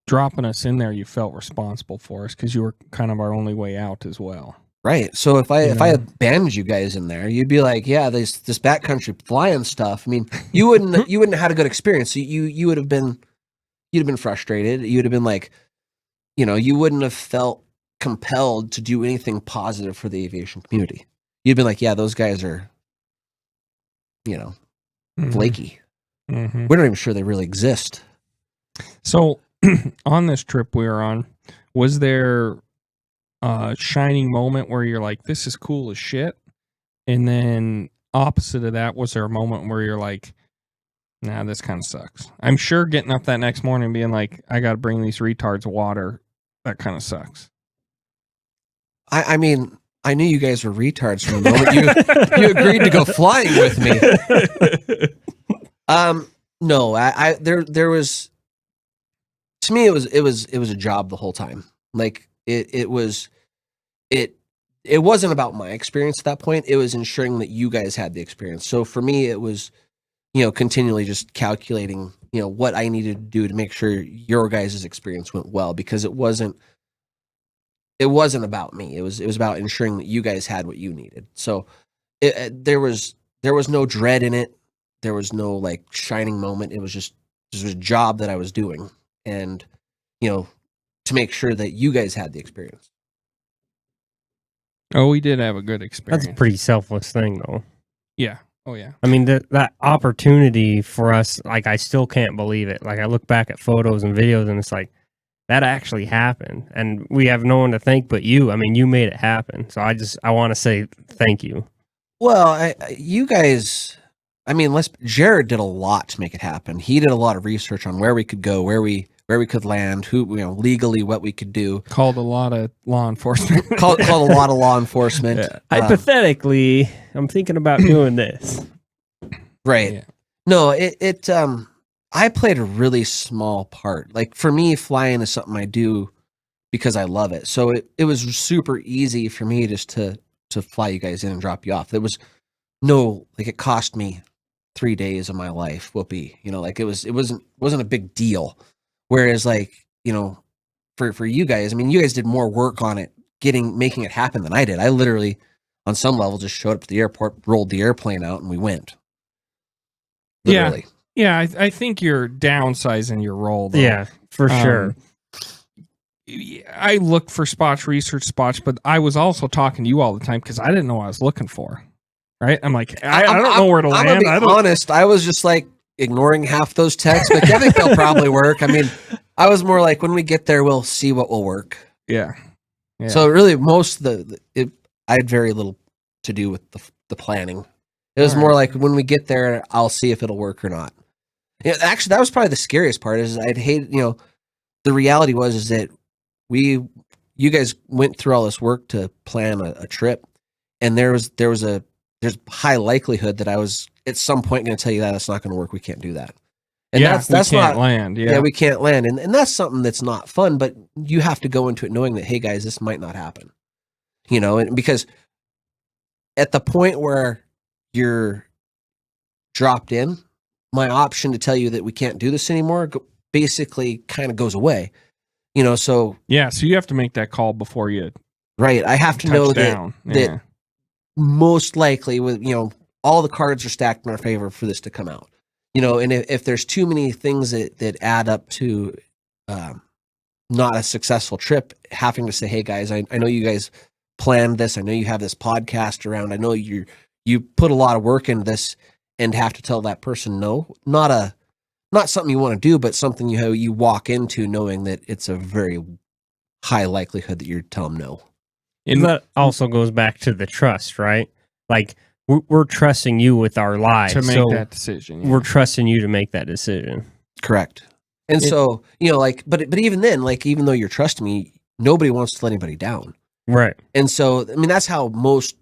dropping us in there, you felt responsible for us, because you were kind of our only way out as well. Right. So if I abandoned you guys in there, you'd be like, yeah, this backcountry flying stuff. I mean, you wouldn't have had a good experience. So you would have been, you'd have been frustrated. You'd have been like, you wouldn't have felt compelled to do anything positive for the aviation community. You'd be like, yeah, those guys are, flaky. Mm-hmm. We're not even sure they really exist. So on this trip we were on, was there a shining moment where you're like, this is cool as shit? And then opposite of that, was there a moment where you're like, nah, this kind of sucks? I'm sure getting up that next morning and being like, I got to bring these retards water, that kind of sucks. I mean, I knew you guys were retards from the moment you agreed to go flying with me. No, there was, to me, it was a job the whole time. Like it wasn't about my experience at that point. It was ensuring that you guys had the experience. So for me, it was, continually just calculating, what I needed to do to make sure your guys' experience went well, because it wasn't about me. It was about ensuring that you guys had what you needed. So there was no dread in it. There was no like shining moment. It was just a job that I was doing, and to make sure that you guys had the experience. Oh, we did have a good experience. That's a pretty selfless thing, though. Yeah. Oh, yeah. I mean, that opportunity for us, like, I still can't believe it. Like, I look back at photos and videos, and it's like, that actually happened. And we have no one to thank but you. I mean, you made it happen. So I want to say thank you. Well, you guys, I mean, Jared did a lot to make it happen. He did a lot of research on where we could go, where we could land, legally what we could do. Called a lot of law enforcement. called a lot of law enforcement. Yeah. Hypothetically, I'm thinking about doing this. Right. Yeah. No, I played a really small part. Like for me, flying is something I do because I love it. So it was super easy for me just to fly you guys in and drop you off. There was it cost me 3 days of my life. Whoopee. It wasn't a big deal. Whereas for you guys, I mean, you guys did more work on it, making it happen than I did. I literally, on some level, just showed up to the airport, rolled the airplane out, and we went. Literally. Yeah, I think you're downsizing your role, though. Yeah, for sure. I look for spots, research spots, but I was also talking to you all the time because I didn't know what I was looking for. Right? I'm like, I don't know where to land. I'm gonna be honest. I was just like ignoring half those texts, but I think they'll probably work. I mean, I was more like, when we get there, we'll see what will work. Yeah. So really, most of I had very little to do with the planning. It was more like, when we get there, I'll see if it'll work or not. Yeah, actually, that was probably the scariest part. Is I'd hate, the reality is that you guys went through all this work to plan a trip, and there's high likelihood that I was at some point going to tell you that it's not going to work. We can't do that. And that's we can't not land. Yeah, we can't land. And that's something that's not fun, but you have to go into it knowing that, hey guys, this might not happen. And because at the point where you're dropped in, my option to tell you that we can't do this anymore basically kind of goes away. So yeah, so you have to make that call before you right. I have to know down. that most likely, with all the cards are stacked in our favor for this to come out. And if there's too many things that add up to not a successful trip, having to say, hey guys, I know you guys planned this. I know you have this podcast around. I know you put a lot of work into this, and have to tell that person no, not something you want to do, but something you walk into knowing that it's a very high likelihood that you're telling them no. And that also goes back to the trust, right? Like, we're trusting you with our lives to make that decision. Yeah. We're trusting you to make that decision. Correct. And so, but even then, like, even though you're trusting me, nobody wants to let anybody down. Right. And so, I mean, that's how most,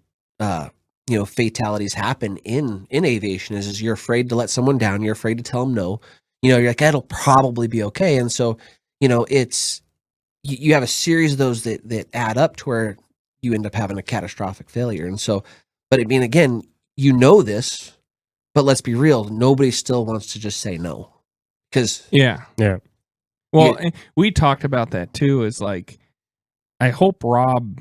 fatalities happen in aviation is you're afraid to let someone down. You're afraid to tell them no. You're like, that'll probably be okay. And so, it's, you have a series of those that add up to where you end up having a catastrophic failure. And so, but I mean, again, this, but let's be real. Nobody still wants to just say no. Because yeah. Well, we talked about that too. Is like, I hope Rob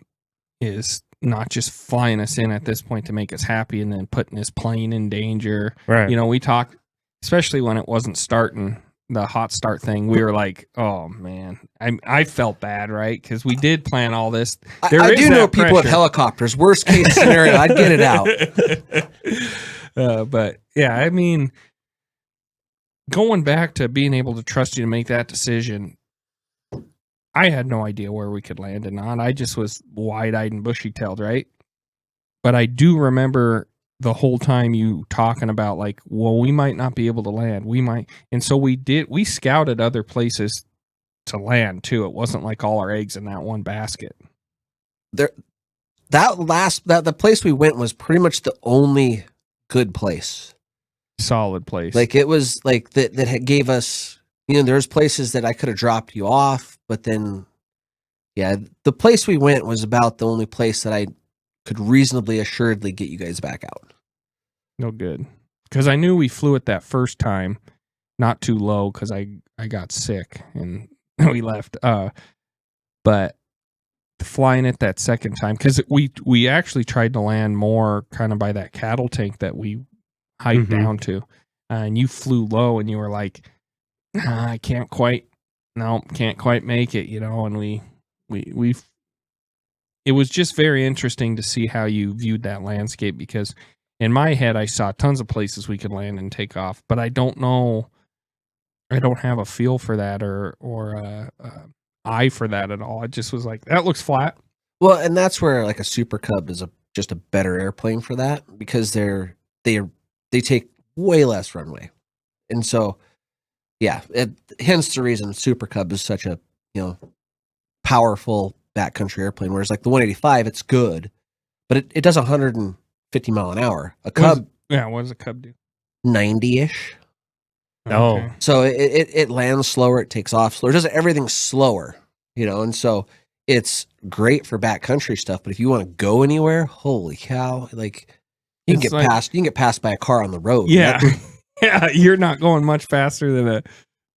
is not just flying us in at this point to make us happy and then putting his plane in danger. Right. We talked, especially when it wasn't starting, the hot start thing. We were like, oh man, I felt bad, right? Because we did plan all this. I do know people with helicopters. Worst case scenario, I'd get it out. But yeah, I mean, going back to being able to trust you to make that decision, I had no idea where we could land and not. I just was wide-eyed and bushy-tailed, right? But I do remember the whole time you talking about, like, well, we might not be able to land. We might. And so we scouted other places to land too. It wasn't like all our eggs in that one basket. The place we went was pretty much the only good place. Solid place. Like, it was like that gave us, there's places that I could have dropped you off, but then, yeah, the place we went was about the only place that I could reasonably assuredly get you guys back out. No good. Because I knew we flew it that first time, not too low, because I got sick and we left. But flying it that second time, because we actually tried to land more kind of by that cattle tank that we hiked down to, and you flew low, and you were like, I can't quite make it, and we it was just very interesting to see how you viewed that landscape, because in my head I saw tons of places we could land and take off, but I don't know, I don't have a feel for that or eye for that at all. I just was like, that looks flat. Well, and that's where like a Super Cub is just a better airplane for that, because they take way less runway. And so, yeah, hence the reason Super Cub is such a, powerful backcountry airplane. Whereas like the 185, it's good, but it does 150 mile an hour. A Cub, what does a Cub do? 90-ish. Oh, Okay. So it lands slower, it takes off slower, it does everything slower, and so it's great for backcountry stuff. But if you want to go anywhere, holy cow, like you can get passed by a car on the road. Yeah. Yeah, you're not going much faster than a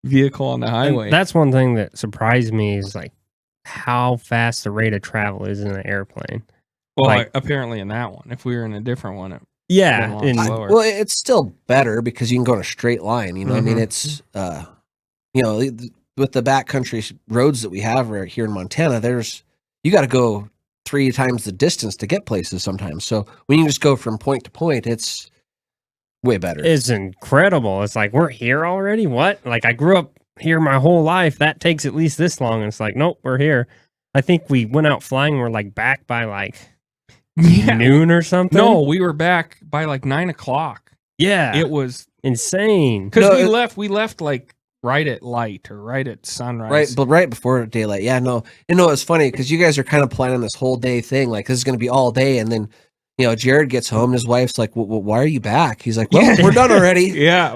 vehicle on the highway. And that's one thing that surprised me, is like how fast the rate of travel is in an airplane. Well, like, apparently in that one. If we were in a different one, yeah, well, it's still better because you can go in a straight line. I mean, it's when with the backcountry roads that we have right here in Montana, you got to go 3 times the distance to get places sometimes. So when you just go from point to point, it's way better. It's incredible. It's like, we're here already? What? Like, I grew up here my whole life. That takes at least this long. And it's like, nope, we're here. I think we went out flying. We're like back by like noon or something. No, we were back by like 9 o'clock. Yeah. It was insane. because we left like right at light or right at sunrise. Right before daylight. Yeah, no. It's funny because you guys are kind of planning this whole day thing. Like, this is going to be all day. And then, Jared gets home and his wife's like, well, why are you back? He's like, well, we're done already. Yeah,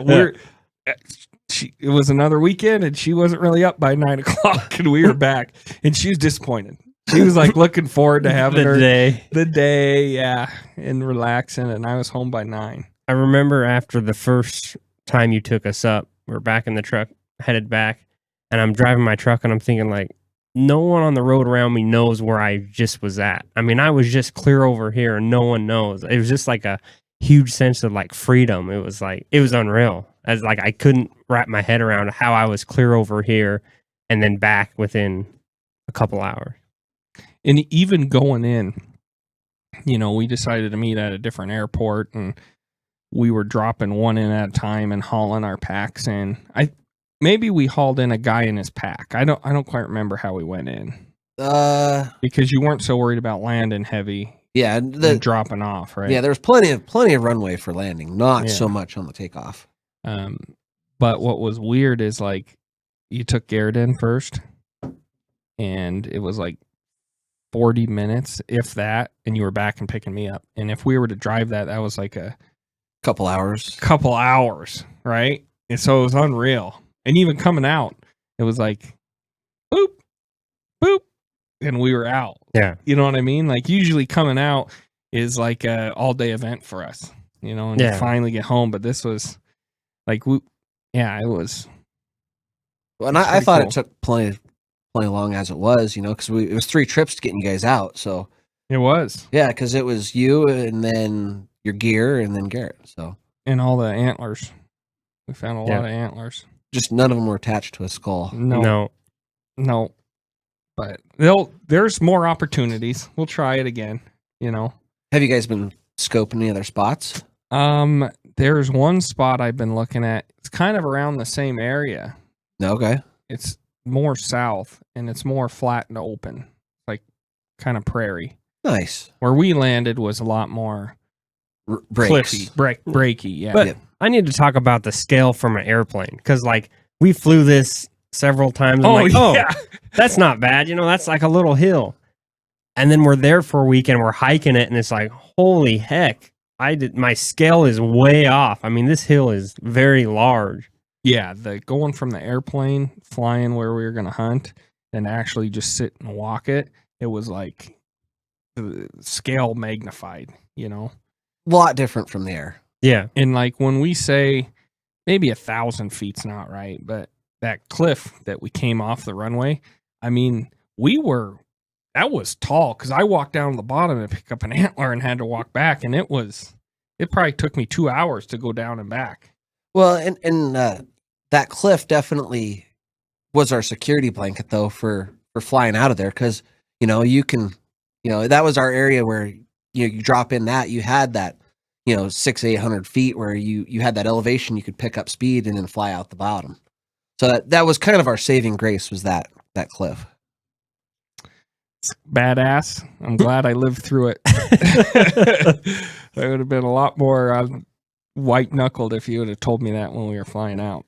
it was another weekend and she wasn't really up by 9 o'clock and we were back and she was disappointed. She was like looking forward to having the day, yeah, and relaxing. And I was home by 9. I remember after the first time you took us up, we're back in the truck, headed back, and I'm driving my truck and I'm thinking like, no one on the road around me knows where I just was at. I mean, I was just clear over here and no one knows. It was just like a huge sense of like freedom. It was unreal. As like, I couldn't wrap my head around how I was clear over here and then back within a couple hours. And even going in, we decided to meet at a different airport and we were dropping one in at a time and hauling our packs in. Maybe we hauled in a guy in his pack. I don't quite remember how we went in. Because you weren't so worried about landing heavy. Yeah, and dropping off, right? Yeah, there was plenty of runway for landing, not so much on the takeoff. But what was weird is like you took Garett in first, and it was like 40 minutes, if that, and you were back and picking me up. And if we were to drive that was like a couple hours, right? And so it was unreal. And even coming out, it was like boop, boop, and we were out. Yeah. You know what I mean? Like usually coming out is like a all day event for us, and you finally get home. But this was like, it was. Well, and I thought it took plenty long as it was, because it was 3 trips to getting you guys out. So it was. Yeah, because it was you and then your gear and then Garett. So, and all the antlers. We found a lot of antlers. Just none of them were attached to a skull. No. But there's more opportunities. We'll try it again. Have you guys been scoping any other spots? There's one spot I've been looking at. It's kind of around the same area. Okay. It's more south and it's more flat and open, like kind of prairie. Nice. Where we landed was a lot more cliffy, breaky. Yeah. But I need to talk about the scale from an airplane because, like, we flew this several times. That's not bad. That's like a little hill. And then we're there for a week and we're hiking it, and it's like, holy heck! My scale is way off. I mean, this hill is very large. Yeah, going from the airplane, flying where we were going to hunt, and actually just sit and walk it, it was like the scale magnified, A lot different from the air. Yeah. And like when we say maybe 1,000 feet's not right, but that cliff that we came off the runway, I mean, that was tall because I walked down to the bottom and picked up an antler and had to walk back. And it probably took me 2 hours to go down and back. Well, and that cliff definitely was our security blanket though for flying out of there. Cause you can, that was our area where you drop in that you had that, 600-800 feet where you had that elevation, you could pick up speed and then fly out the bottom. So that was kind of our saving grace was that cliff. It's badass. I'm glad I lived through it. I would have been a lot more white knuckled if you would have told me that when we were flying out.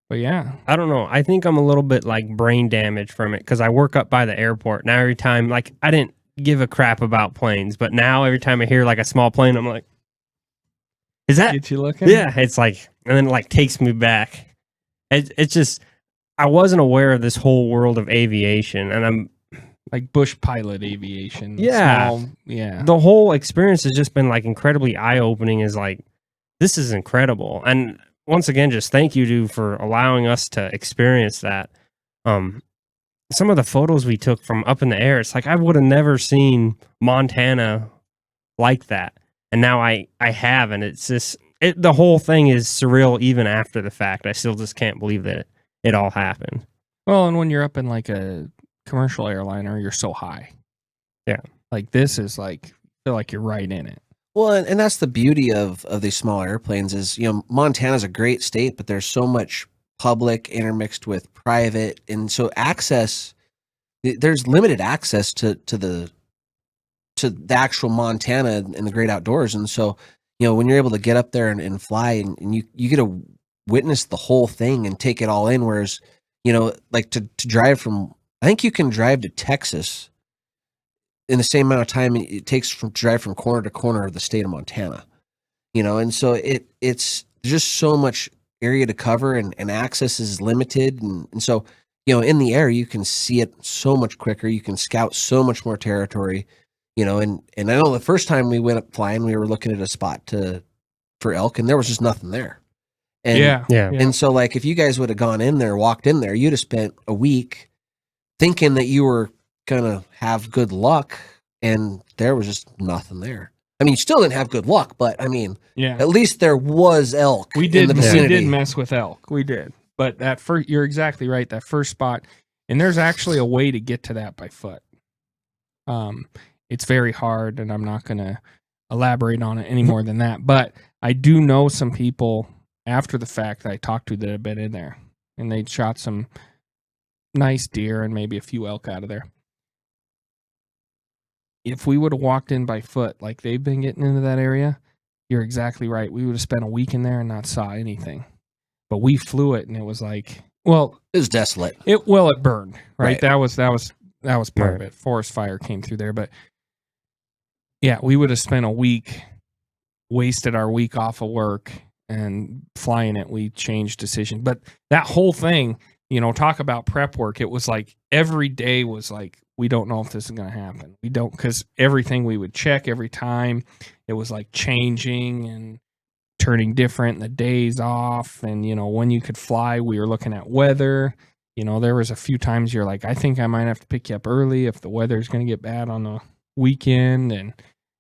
But yeah, I don't know. I think I'm a little bit like brain damaged from it because I work up by the airport. Now every time, like, I didn't give a crap about planes, but now every time I hear like a small plane, I'm like, is that? Get you looking? Yeah, it's like, and then it like takes me back. It's just, I wasn't aware of this whole world of aviation, and I'm like bush pilot aviation. Yeah, the whole experience has just been like incredibly eye opening. Is like, this is incredible, and once again, just thank you for allowing us to experience that. Some of the photos we took from up in the air, it's like I would have never seen Montana like that. And now I have, and it's the whole thing is surreal even after the fact. I still just can't believe that it all happened. Well, and when you're up in like a commercial airliner, you're so high. Yeah. Like this is like, feel like you're right in it. Well, and that's the beauty of these small airplanes is, Montana's a great state, but there's so much public intermixed with private. And so there's limited access to the actual Montana and the great outdoors. And so, when you're able to get up there and fly and you get to witness the whole thing and take it all in, whereas, like to drive I think you can drive to Texas in the same amount of time it takes to drive from corner to corner of the state of Montana, and so it's just so much area to cover and access is limited. And so, in the air, you can see it so much quicker. You can scout so much more territory, and I know the first time we went up flying, we were looking at a spot for elk and there was just nothing there. And, Yeah. And so like, if you guys would have gone in there, walked in there, you'd have spent a week thinking that you were going to have good luck and there was just nothing there. I mean, you still didn't have good luck, but I mean, at least there was elk We did, in the vicinity. we did mess with elk. We did. But that first, you're exactly right. That first spot, and there's actually a way to get to that by foot. It's very hard, and I'm not going to elaborate on it any more than that. But I do know some people after the fact that I talked to that have been in there, and they'd shot some nice deer and maybe a few elk out of there. If we would have walked in by foot like they've been getting into that area, you're exactly right. We would have spent a week in there and not saw anything. But we flew it, and it was like, well, it was desolate. It burned, right? That was part of it. Forest fire came through there, but yeah, we would have spent a week, wasted our week off of work, and flying it. We changed decision, but that whole thing, talk about prep work. It was like every day was like, we don't know if this is going to happen. We don't, because everything we would check every time, it was like changing and turning different, and the days off, and when you could fly, we were looking at weather. There was a few times you're like, I think I might have to pick you up early if the weather's going to get bad on the weekend. And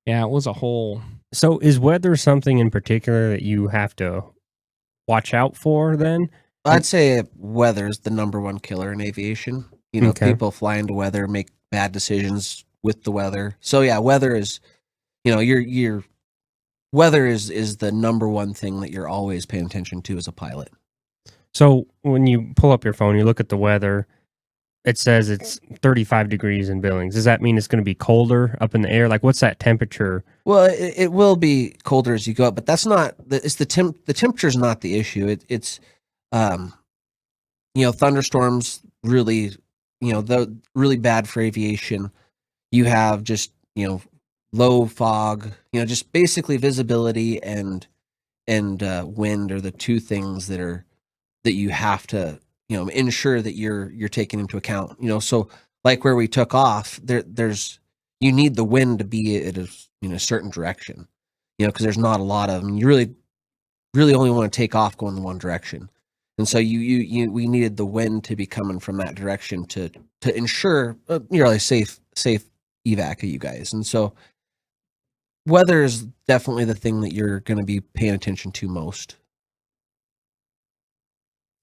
yeah, it was a whole. So is weather something in particular that you have to watch out for then? I'd say weather is the number one killer in aviation. People fly into weather, make bad decisions with the weather. So yeah, weather is, your weather is the number one thing that you're always paying attention to as a pilot. So when you pull up your phone, you look at the weather, it says it's 35 degrees in Billings. Does that mean it's going to be colder up in the air? Like, what's that temperature? Well, it will be colder as you go up, but that's not, it's the temperature is not the issue. It's thunderstorms really, the really bad for aviation. You have just, low fog, just basically visibility and wind are the two things that you have to, ensure that you're taking into account. So like where we took off, there's you need the wind to be at a certain direction, because there's not a lot of, you really only want to take off going in one direction. And so we needed the wind to be coming from that direction to ensure a safe evac of you guys. And so weather is definitely the thing that you're going to be paying attention to most.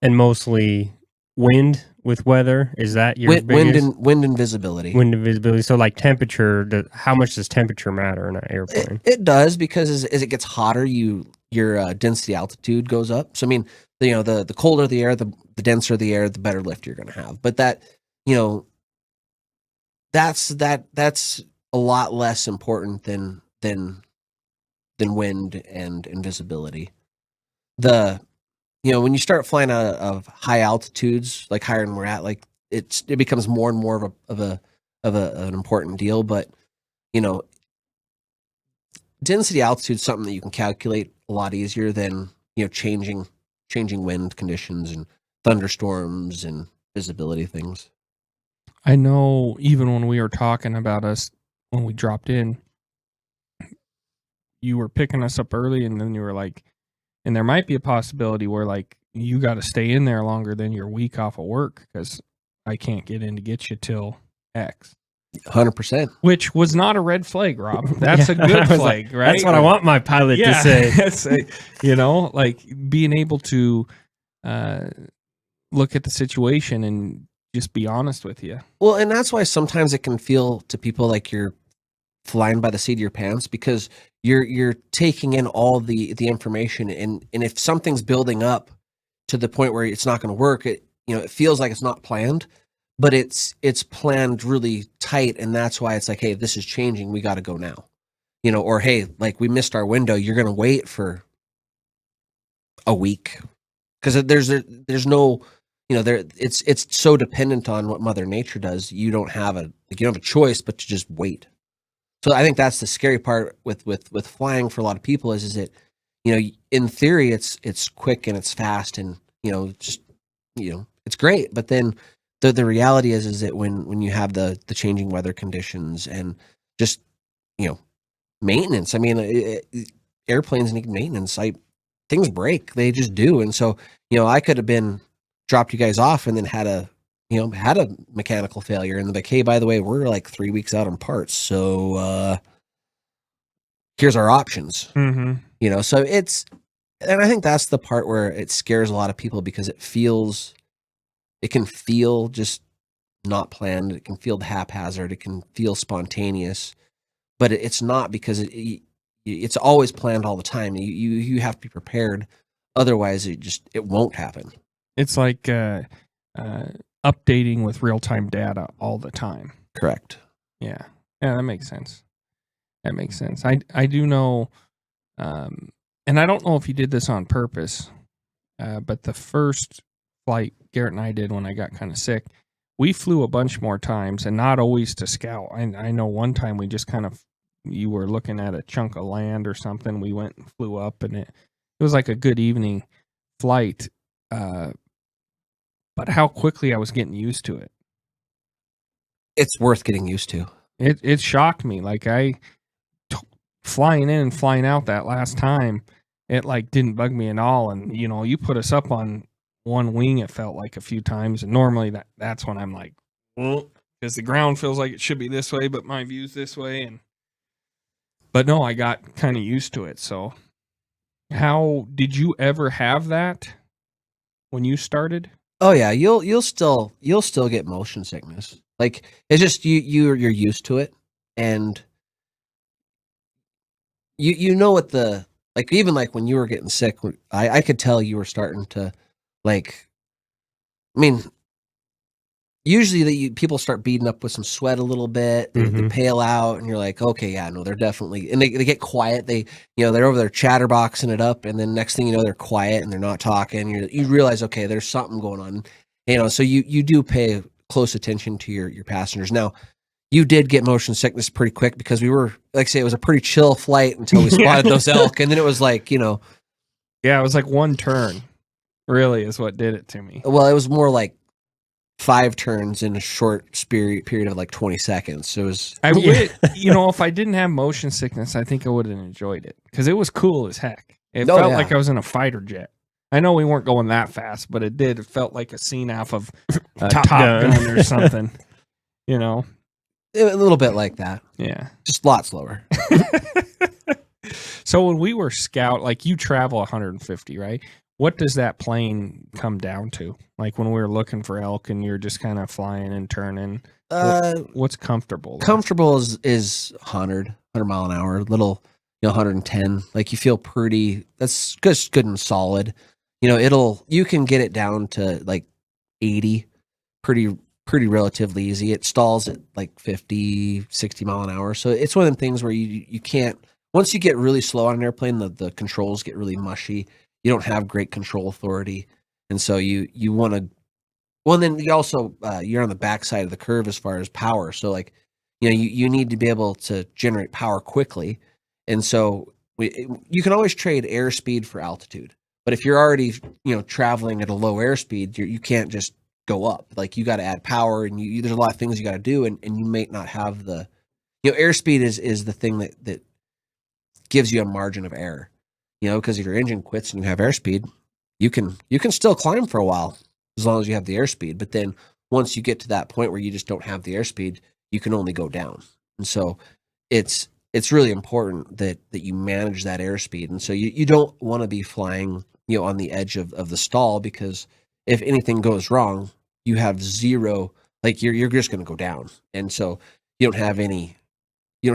And mostly wind with weather, is that your wind and visibility? Wind and visibility. So like temperature, how much does temperature matter in an airplane? It does, because as it gets hotter, your density altitude goes up. So I mean, the colder the air, the denser the air, the better lift you're going to have. But that, that's a lot less important than wind and visibility. When you start flying out of high altitudes, like higher than we're at, like it becomes more and more of an important deal. But density altitude is something that you can calculate a lot easier than changing wind conditions and thunderstorms and visibility things. I know even when we were talking about us when we dropped in, you were picking us up early, and then you were like, and there might be a possibility where like you got to stay in there longer than your week off of work because I can't get in to get you till X. 100%. which was not a red flag, Rob. That's a I good was flag, like, right? That's what I want my pilot to say. It's like being able to look at the situation and just be honest with you. Well, and that's why sometimes it can feel to people like you're flying by the seat of your pants, because you're taking in all the information, and if something's building up to the point where it's not going to work, it feels like it's not planned, but it's planned really tight, and that's why it's like, hey, this is changing, we got to go now. Or hey, like we missed our window, you're going to wait for a week, because there's no it's so dependent on what Mother Nature does. You don't have a choice but to just wait. So I think that's the scary part with flying for a lot of people is that in theory it's quick and it's fast and it's great, but then the reality is that when you have the changing weather conditions and just maintenance, I mean, airplanes need maintenance. Things break, they just do. And so I could have been dropped you guys off and then had a mechanical failure, and like, hey, by the way, we're like 3 weeks out on parts, so here's our options. Mm-hmm. So and I think that's the part where it scares a lot of people, because it can feel just not planned, it can feel haphazard, it can feel spontaneous, but it's not, because it's always planned all the time. You have to be prepared, otherwise it won't happen. It's like updating with real-time data all the time. Correct. Yeah, that makes sense. I do know, and I don't know if you did this on purpose, but the first flight Garett and I did when I got kind of sick, we flew a bunch more times, and not always to scout. I know one time we just you were looking at a chunk of land or something, we went and flew up, and it was like a good evening flight, but how quickly I was getting used to it. It's worth getting used to. It shocked me. Like flying in and flying out that last time, it like didn't bug me at all. And you put us up on one wing, it felt like a few times, and normally that's when I'm like, because the ground feels like it should be this way, but my view's this way. But no, I got kind of used to it. So how did you ever have that when you started? Oh yeah, you'll still get motion sickness. Like, it's just you're used to it, and what the, like, even like when you were getting sick, I could tell you were starting to, like, I mean, usually people start beating up with some sweat a little bit, they pale out, and you're like, okay, yeah, no, they're definitely, and they get quiet, they're over there chatterboxing it up, and then next thing you know, they're quiet and they're not talking. You realize, okay, there's something going on, so you do pay close attention to your passengers. Now, you did get motion sickness pretty quick, because we were, like I say, it was a pretty chill flight until we spotted those elk, and then it was like, yeah, it was like one turn really is what did it to me. Well, it was more like 5 turns in a short period of like 20 seconds. So it was, if I didn't have motion sickness, I think I would have enjoyed it, because it was cool as heck. It felt like I was in a fighter jet. I know we weren't going that fast, but it did. It felt like a scene off of Top Gun or something, A little bit like that. Yeah. Just a lot slower. So when we were scout, like, you travel 150, right? What does that plane come down to? Like, when we were looking for elk and you're just kind of flying and turning, what's comfortable? Comfortable is 100 mile an hour, little, 110. Like, you feel pretty, that's just good and solid. You can get it down to like 80 pretty relatively easy. It stalls at like 50, 60 mile an hour. So it's one of them things where you can't, once you get really slow on an airplane, the controls get really mushy. You don't have great control authority. And so you want to, well, then you also, you're on the backside of the curve as far as power. So like, you need to be able to generate power quickly. And so you can always trade airspeed for altitude. But if you're already, traveling at a low airspeed, you can't just go up. Like, you got to add power, and there's a lot of things you got to do, and you may not have the, airspeed is the thing that gives you a margin of error. Because if your engine quits and you have airspeed, you can still climb for a while as long as you have the airspeed. But then once you get to that point where you just don't have the airspeed, you can only go down. And so it's really important that you manage that airspeed. And so you don't want to be flying, on the edge of the stall, because if anything goes wrong, you have zero, like you're just going to go down. And so you don't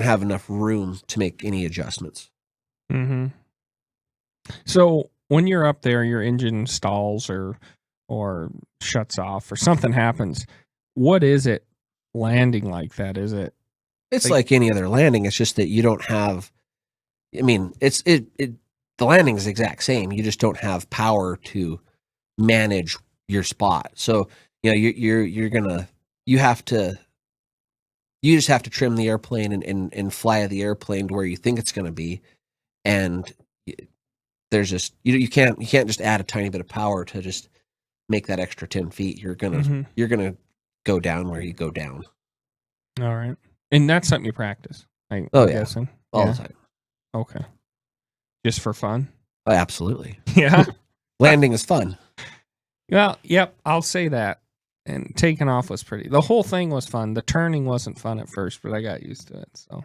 have enough room to make any adjustments. Mm-hmm. So when you're up there, your engine stalls or shuts off or something happens. What is it landing like that? Is it? It's like any other landing. It's just that you don't have, I mean, the landing is the exact same. You just don't have power to manage your spot. So, you just have to trim the airplane and fly the airplane to where you think it's going to be. And there's just, you can't just add a tiny bit of power to just make that extra 10 feet. You're going to go down where you go down. All right. And that's something you practice. I'm guessing. All the time. Okay. Just for fun? Oh, absolutely. Yeah. Landing is fun. Well, yep, I'll say that. And taking off was pretty. The whole thing was fun. The turning wasn't fun at first, but I got used to it. So,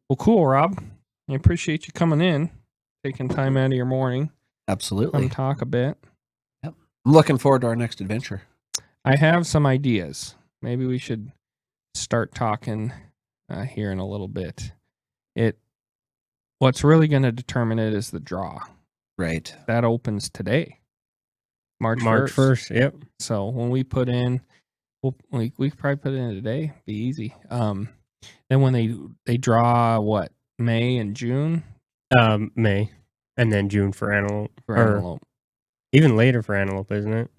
well, cool, Rob. I appreciate you coming in, taking time out of your morning. Absolutely. Come talk a bit. Yep. I'm looking forward to our next adventure. I have some ideas. Maybe we should start talking here in a little bit. What's really going to determine it is the draw. Right. That opens today. March 1st. Yep. So when we put in, we could probably put it in today. Be easy. Then when they draw what, May and June? May, and then June for antelope. Antelope. Even later for antelope, isn't it?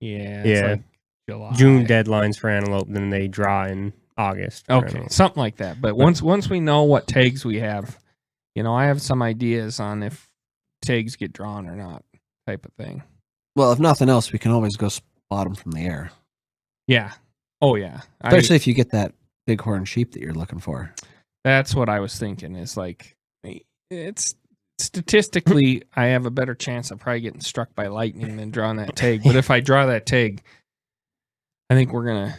Yeah. Yeah. Like July. June deadlines for antelope, then they draw in August. Okay, something like that. But once we know what tags we have, I have some ideas on if tags get drawn or not, type of thing. Well, if nothing else, we can always go spot them from the air. Yeah. Oh, yeah. Especially if you get that bighorn sheep that you're looking for. That's what I was thinking. Is like, it's statistically, I have a better chance of probably getting struck by lightning than drawing that tag. But if I draw that tag, I think we're gonna.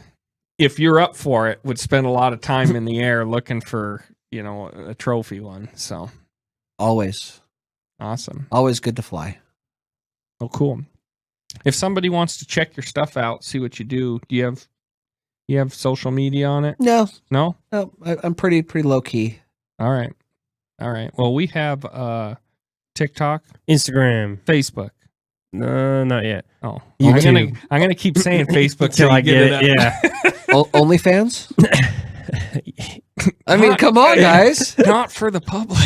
If you're up for it, would spend a lot of time in the air looking for a trophy one. So always awesome. Always good to fly. Oh, cool. If somebody wants to check your stuff out, see what you do you have social media on it? No. I'm pretty low key. All right. Well, we have TikTok, Instagram, Facebook. No, not yet. Oh, YouTube. I'm gonna keep saying Facebook until I get it. Yeah. OnlyFans? I mean, come on, guys. Not for the public.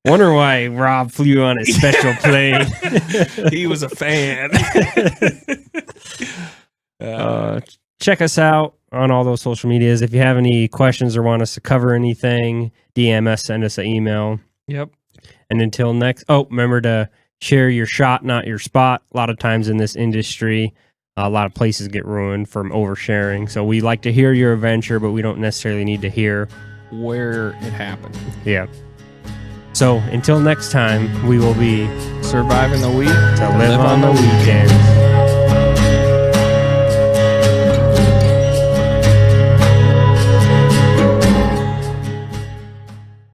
Wonder why Rob flew on a special plane. He was a fan. Check us out on all those social medias. If you have any questions or want us to cover anything, DM us, send us an email. Yep. And until next, remember to share your shot, not your spot. A lot of times in this industry, a lot of places get ruined from oversharing. So we like to hear your adventure, but we don't necessarily need to hear where it happened. Yeah. So until next time, we will be surviving the week to live on the weekends.